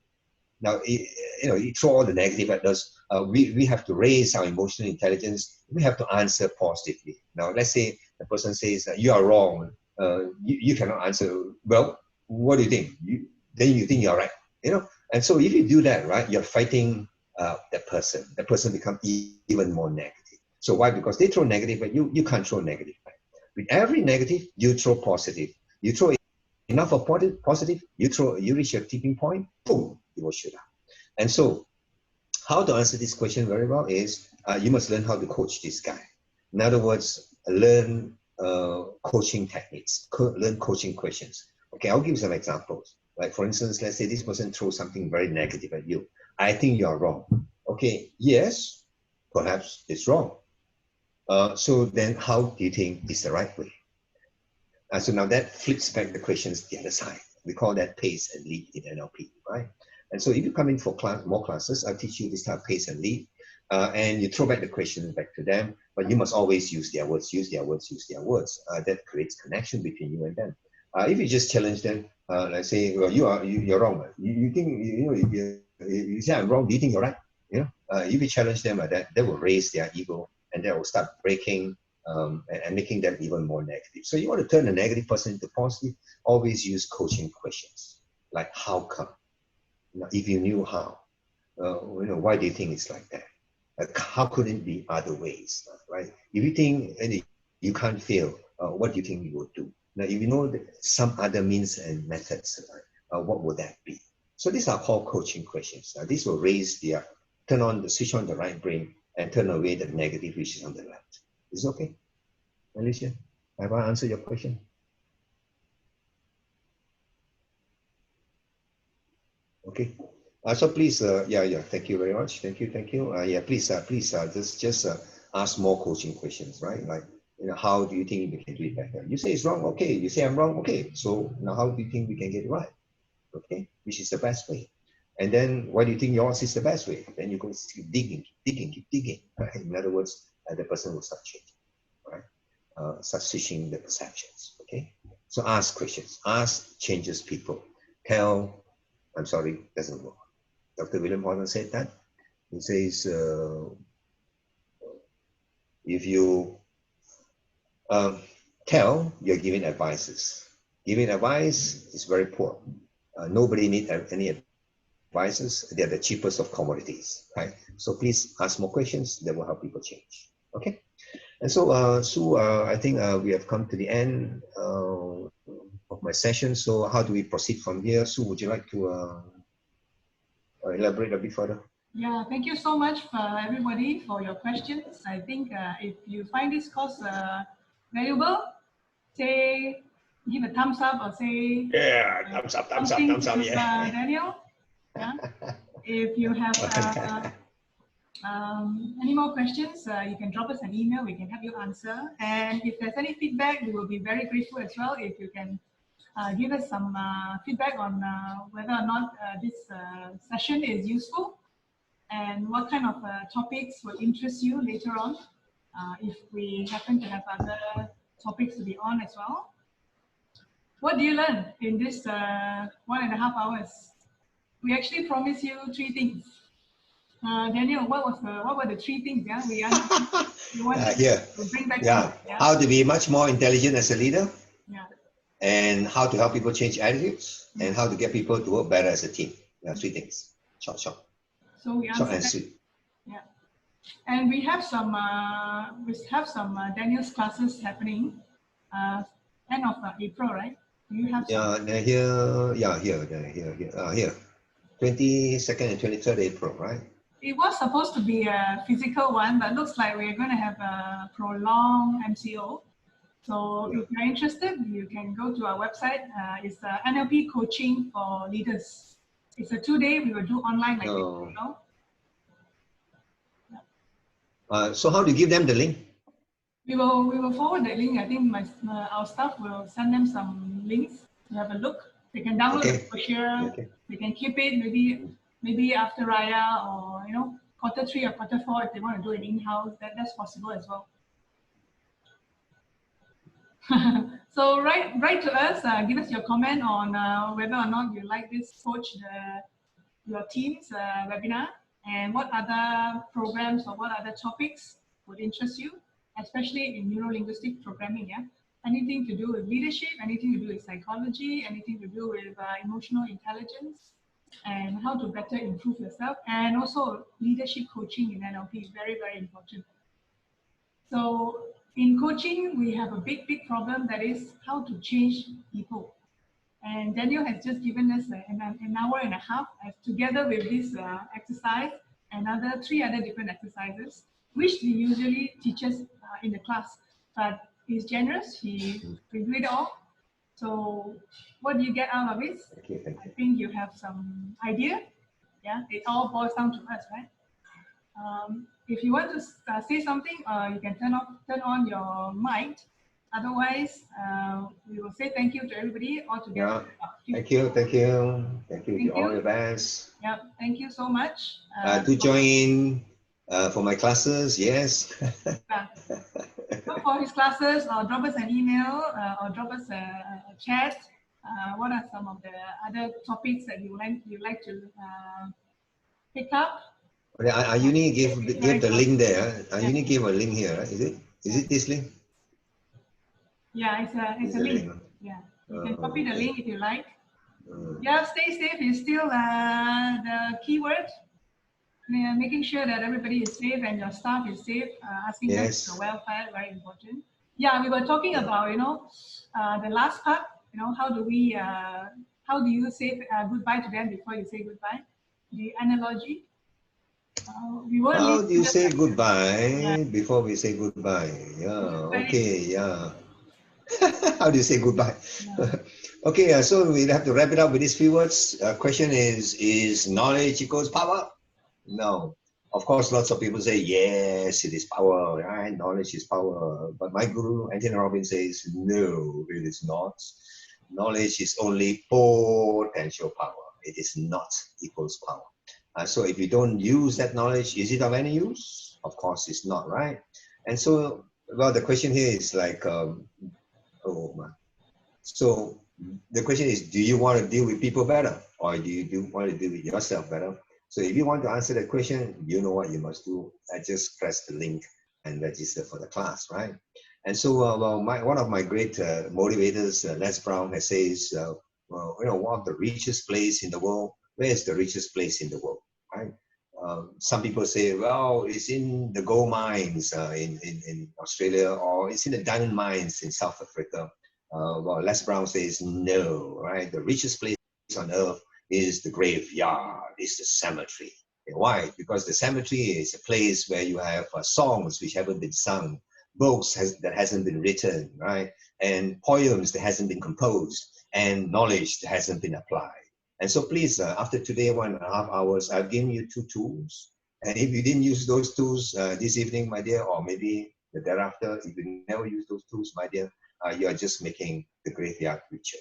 now, you know, you throw all the negative at us, we have to raise our emotional intelligence. We have to answer positively. Now, let's say the person says, you are wrong. You cannot answer, well, what do you think? Then you think you're right, you know? And so if you do that, right, you're fighting that person. The person becomes even more negative. So why? Because they throw negative, but you can't throw negative. Right? With every negative, you throw positive. You throw enough of positive, you reach your tipping point, boom, you will shoot up. And so how to answer this question very well is you must learn how to coach this guy. In other words, learn coaching techniques, learn coaching questions. Okay, I'll give you some examples. Like for instance, let's say this person throws something very negative at you. I think you are wrong. Okay, yes, perhaps it's wrong. So then how do you think is the right way? So now that flips back the questions the other side. We call that pace and lead in NLP, right? And so if you come in for more classes, I'll teach you this type of pace and lead. And you throw back the questions back to them, but you must always use their words, use their words, use their words. That creates connection between you and them. If you just challenge them, like say, well, you're wrong. You think, you know, you say I'm wrong, do you think you're right? You know, if you challenge them like that, will raise their ego and that will start breaking and making them even more negative. So you want to turn a negative person into positive, always use coaching questions. Like, how come? Now, if you knew how, you know, why do you think it's like that? How could it be other ways, right? If you think you can't fail, what do you think you would do? Now, if you know some other means and methods, what would that be? So these are called coaching questions. These will switch on the right brain and turn away the negative which is on the left. Is it okay, Alicia? Have I answered your question? Okay. So please, yeah, thank you very much. Thank you. Yeah, please, just ask more coaching questions, right? Like, you know, how do you think we can do it better? You say it's wrong, okay. You say I'm wrong, okay. So now how do you think we can get it right? Okay, which is the best way? And then why do you think yours is the best way? Then you go keep digging, right? In other words, the person will start changing, right? Start switching the perceptions, okay? So ask questions, ask changes people. I'm sorry, doesn't work. Dr. William Horner said that. He says, if you tell, you're giving advices. Giving advice is very poor. Nobody needs any advices. They're the cheapest of commodities, right? So please ask more questions that will help people change. Okay. And so, Sue, I think we have come to the end of my session. So how do we proceed from here? Sue, would you like to elaborate a bit further? Yeah, thank you so much for everybody for your questions. I think if you find this course valuable, say, give a thumbs up or say thumbs up, something to yeah. Daniel. Yeah. If you have any more questions, you can drop us an email. We can help you answer. And if there's any feedback, we will be very grateful as well if you can give us some feedback on whether or not this session is useful and what kind of topics will interest you later on, if we happen to have other topics to be on as well. What do you learn in this 1.5 hours? We actually promised you 3 things. Daniel, what were the 3 things? Yeah, we wanted to bring back. Yeah. Yeah. How to be much more intelligent as a leader. Yeah. And how to help people change attitudes, and how to get people to work better as a team. Yeah, 3 things. Short. So we short answered and that. sweet. Yeah. And we have some Daniel's classes happening end of April, right? Do you have some? Here. 22nd and 23rd April, right? It was supposed to be a physical one, but looks like we're going to have a prolonged MCO. So if you're interested, you can go to our website. It's NLP Coaching for Leaders. It's a 2-day. We will do online like this, you know? So how do you give them the link? We will forward the link. I think our staff will send them some links to have a look. They can download the brochure. Okay. They can keep it maybe after Raya, or Q3 or Q4 if they want to do it in-house. That's possible as well. So write to us. Give us your comment on whether or not you like this your team's webinar, and what other programs or what other topics would interest you, especially in neuro-linguistic programming. Yeah, anything to do with leadership, anything to do with psychology, anything to do with emotional intelligence, and how to better improve yourself, and also leadership coaching in NLP is very, very important. So in coaching, we have a big problem, that is how to change people. And Daniel has just given us an hour and a half together with this exercise, 3 other different exercises, which he usually teaches in the class. But he's generous, he do it all. So what do you get out of it? I think you have some idea. Yeah, it all boils down to us, right? If you want to say something, you can turn on your mic. Otherwise, we will say thank you to everybody all together. Yeah. Thank you. All the best. Yeah, thank you so much. To join for my classes, yes. Look for his classes, or drop us an email, or drop us a chat. What are some of the other topics that you like to pick up? I usually give the link there. I usually give a link here. Right? Is it this link? Yeah, it's a link. Yeah, you can copy the link if you like. Yeah, stay safe is still the keyword. Making sure that everybody is safe and your staff is safe. Asking them for the welfare, very important. Yeah, we were talking about the last part. How do you say goodbye to them before you say goodbye? The analogy. How do you say goodbye before we say goodbye? Yeah, okay, yeah. How do you say goodbye? Yeah. Okay, so we have to wrap it up with these few words. Question is knowledge equals power? No. Of course, lots of people say, yes, it is power, right? Knowledge is power. But my guru, Anthony Robbins, says, no, it is not. Knowledge is only potential power. It is not equals power. So if you don't use that knowledge, is it of any use? Of course, it's not, right? And so, well, the question here is like, so the question is, do you want to deal with people better, or do you want to deal with yourself better? So if you want to answer that question, you know what you must do. Just press the link and register for the class, right? And so, well, one of my great motivators, Les Brown, has says, well, you know, one of the richest place in the world. Where is the richest place in the world, right? Some people say, well, it's in the gold mines in Australia, or it's in the diamond mines in South Africa. Well, Les Brown says, no, right? The richest place on earth is the graveyard, is the cemetery. And why? Because the cemetery is a place where you have songs which haven't been sung, books that hasn't been written, right? And poems that hasn't been composed, and knowledge that hasn't been applied. And so please, after today, 1.5 hours, I've given you 2 tools. And if you didn't use those tools this evening, my dear, or maybe the thereafter, if you never use those tools, my dear, you are just making the graveyard richer.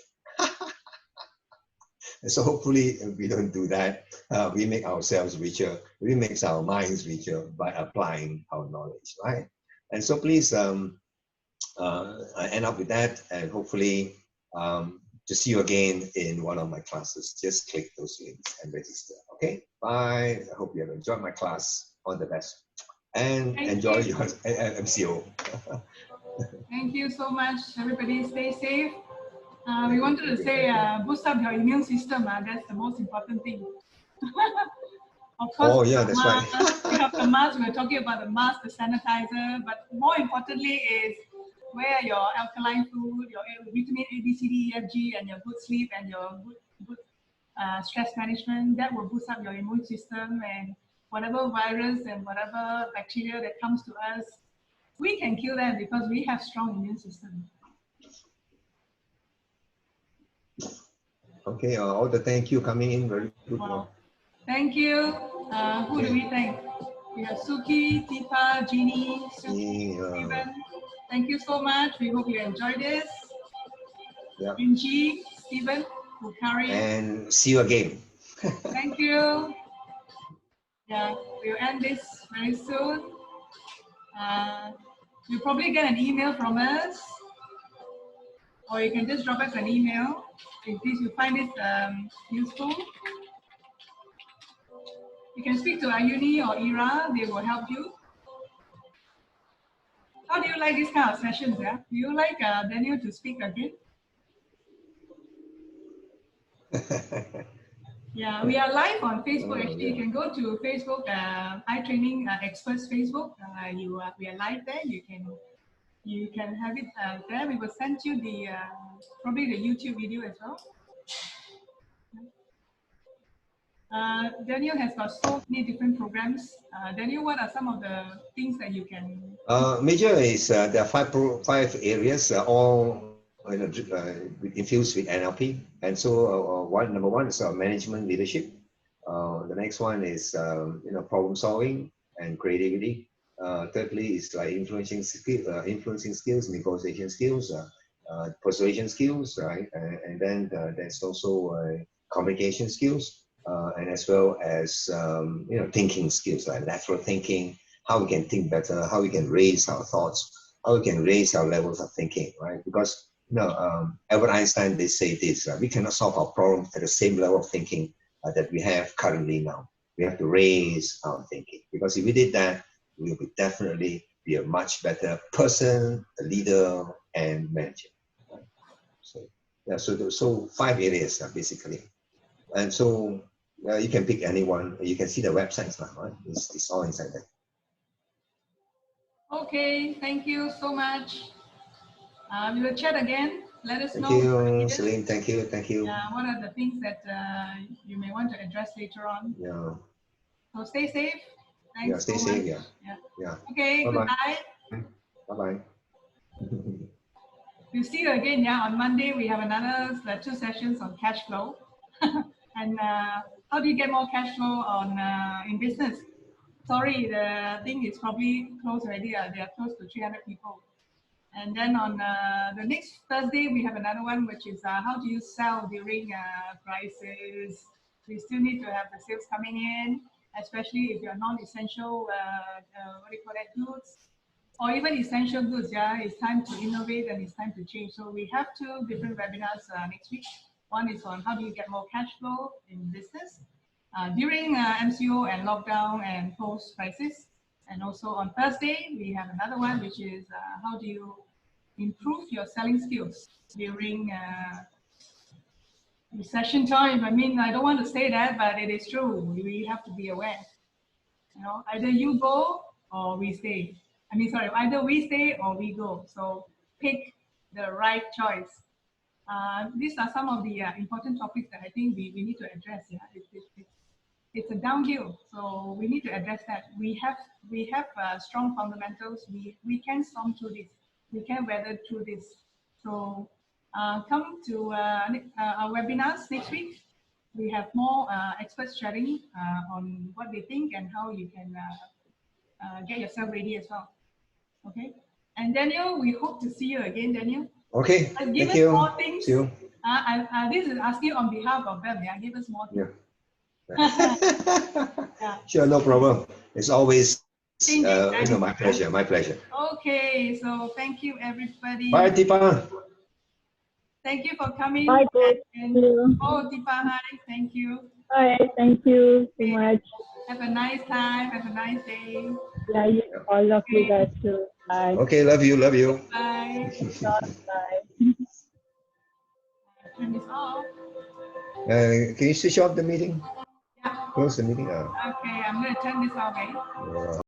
And so hopefully we don't do that. We make ourselves richer. We make our minds richer by applying our knowledge, right? And so please I end up with that, and hopefully to see you again in one of my classes. Just click those links and register. Okay, bye. I hope you have enjoyed my class. All the best. And enjoy your MCO. Thank you so much. Everybody stay safe. We wanted to say boost up your immune system. That's the most important thing. Of course, oh yeah, that's right. We have the mask. We're talking about the mask, the sanitizer, but more importantly is where your alkaline food, your vitamin A, B, C, D, E, F, G, and your good sleep and your good stress management. That will boost up your immune system, and whatever virus and whatever bacteria that comes to us, we can kill them because we have strong immune system. Okay, all the thank you coming in. Very good. Wow. Thank you. Who do we thank? We have Suki, Tifa, Jeannie, Stephen. Thank you so much. We hope you enjoyed this. Yeah. Benji, Stephen, Bukari. And see you again. Thank you. Yeah, we'll end this very soon. You'll probably get an email from us, or you can just drop us an email in case you find it useful. You can speak to Ayuni or Ira, they will help you. How do you like this kind of sessions? Yeah? Do you like Daniel to speak again? Yeah, we are live on Facebook. Actually, you can go to Facebook, iTraining Experts Facebook. We are live there. You can have it there. We will send you the probably the YouTube video as well. Daniel has got so many different programs. Daniel, what are some of the things that you can? Major is there are five areas, all infused with NLP. And so number one is management leadership. The next one is problem solving and creativity. Thirdly is like influencing skills, negotiation skills, persuasion skills, right? And then there's also communication skills. And as well as thinking skills like lateral thinking, how we can think better, how we can raise our thoughts, how we can raise our levels of thinking, right? Because Albert Einstein did say this: we cannot solve our problems at the same level of thinking that we have currently now. We have to raise our thinking, because if we did that, we will definitely be a much better person, a leader, and manager. Right? So yeah, so 5 areas basically, and so. You can pick anyone. You can see the websites now, right? It's all inside there. Okay, thank you so much. We will chat again. Let us know. Thank you, Celine. Thank you. What are the things that you may want to address later on? Yeah. So stay safe. Thanks. Yeah, stay safe. Yeah. Okay. Goodbye. Bye. We'll see you again. Yeah, on Monday we have another 2 sessions on cash flow, and how do you get more cash flow on in business? Sorry, the thing is probably closed already. They are close to 300 people. And then on the next Thursday, we have another one, which is how do you sell during crisis? We still need to have the sales coming in, especially if you're non-essential, goods, or even essential goods. Yeah, it's time to innovate and it's time to change. So we have 2 different webinars next week. One is on how do you get more cash flow in business during MCO and lockdown and post-crisis. And also on Thursday, we have another one, which is how do you improve your selling skills during recession time. I mean, I don't want to say that, but it is true. We have to be aware. You know, either you go or we stay. I mean, sorry, either we stay or we go. So pick the right choice. These are some of the important topics that I think we need to address. Yeah, it's a downhill, so we need to address that. We have strong fundamentals. We can storm through this. We can weather through this. So come to our webinars next week. We have more experts sharing on what they think and how you can get yourself ready as well. Okay. And Daniel, we hope to see you again, Daniel. Okay. Give Thank us you. more things. See you. This is asking on behalf of them. Yeah, give us more things. Yeah. Sure, no problem. It's always my pleasure. My pleasure. Okay, so thank you, everybody. Bye, Tipa. Thank you for coming. Bye, Coach. Oh, Tipa, hi. Thank you. Bye. Thank you so much. Have a nice time. Have a nice day. Yeah, all of you guys too. Bye. Okay, love you. Love you. Bye. Bye. Turn this off. Can you switch off the meeting? Yeah. Close the meeting. Okay, I'm going to turn this off. Okay.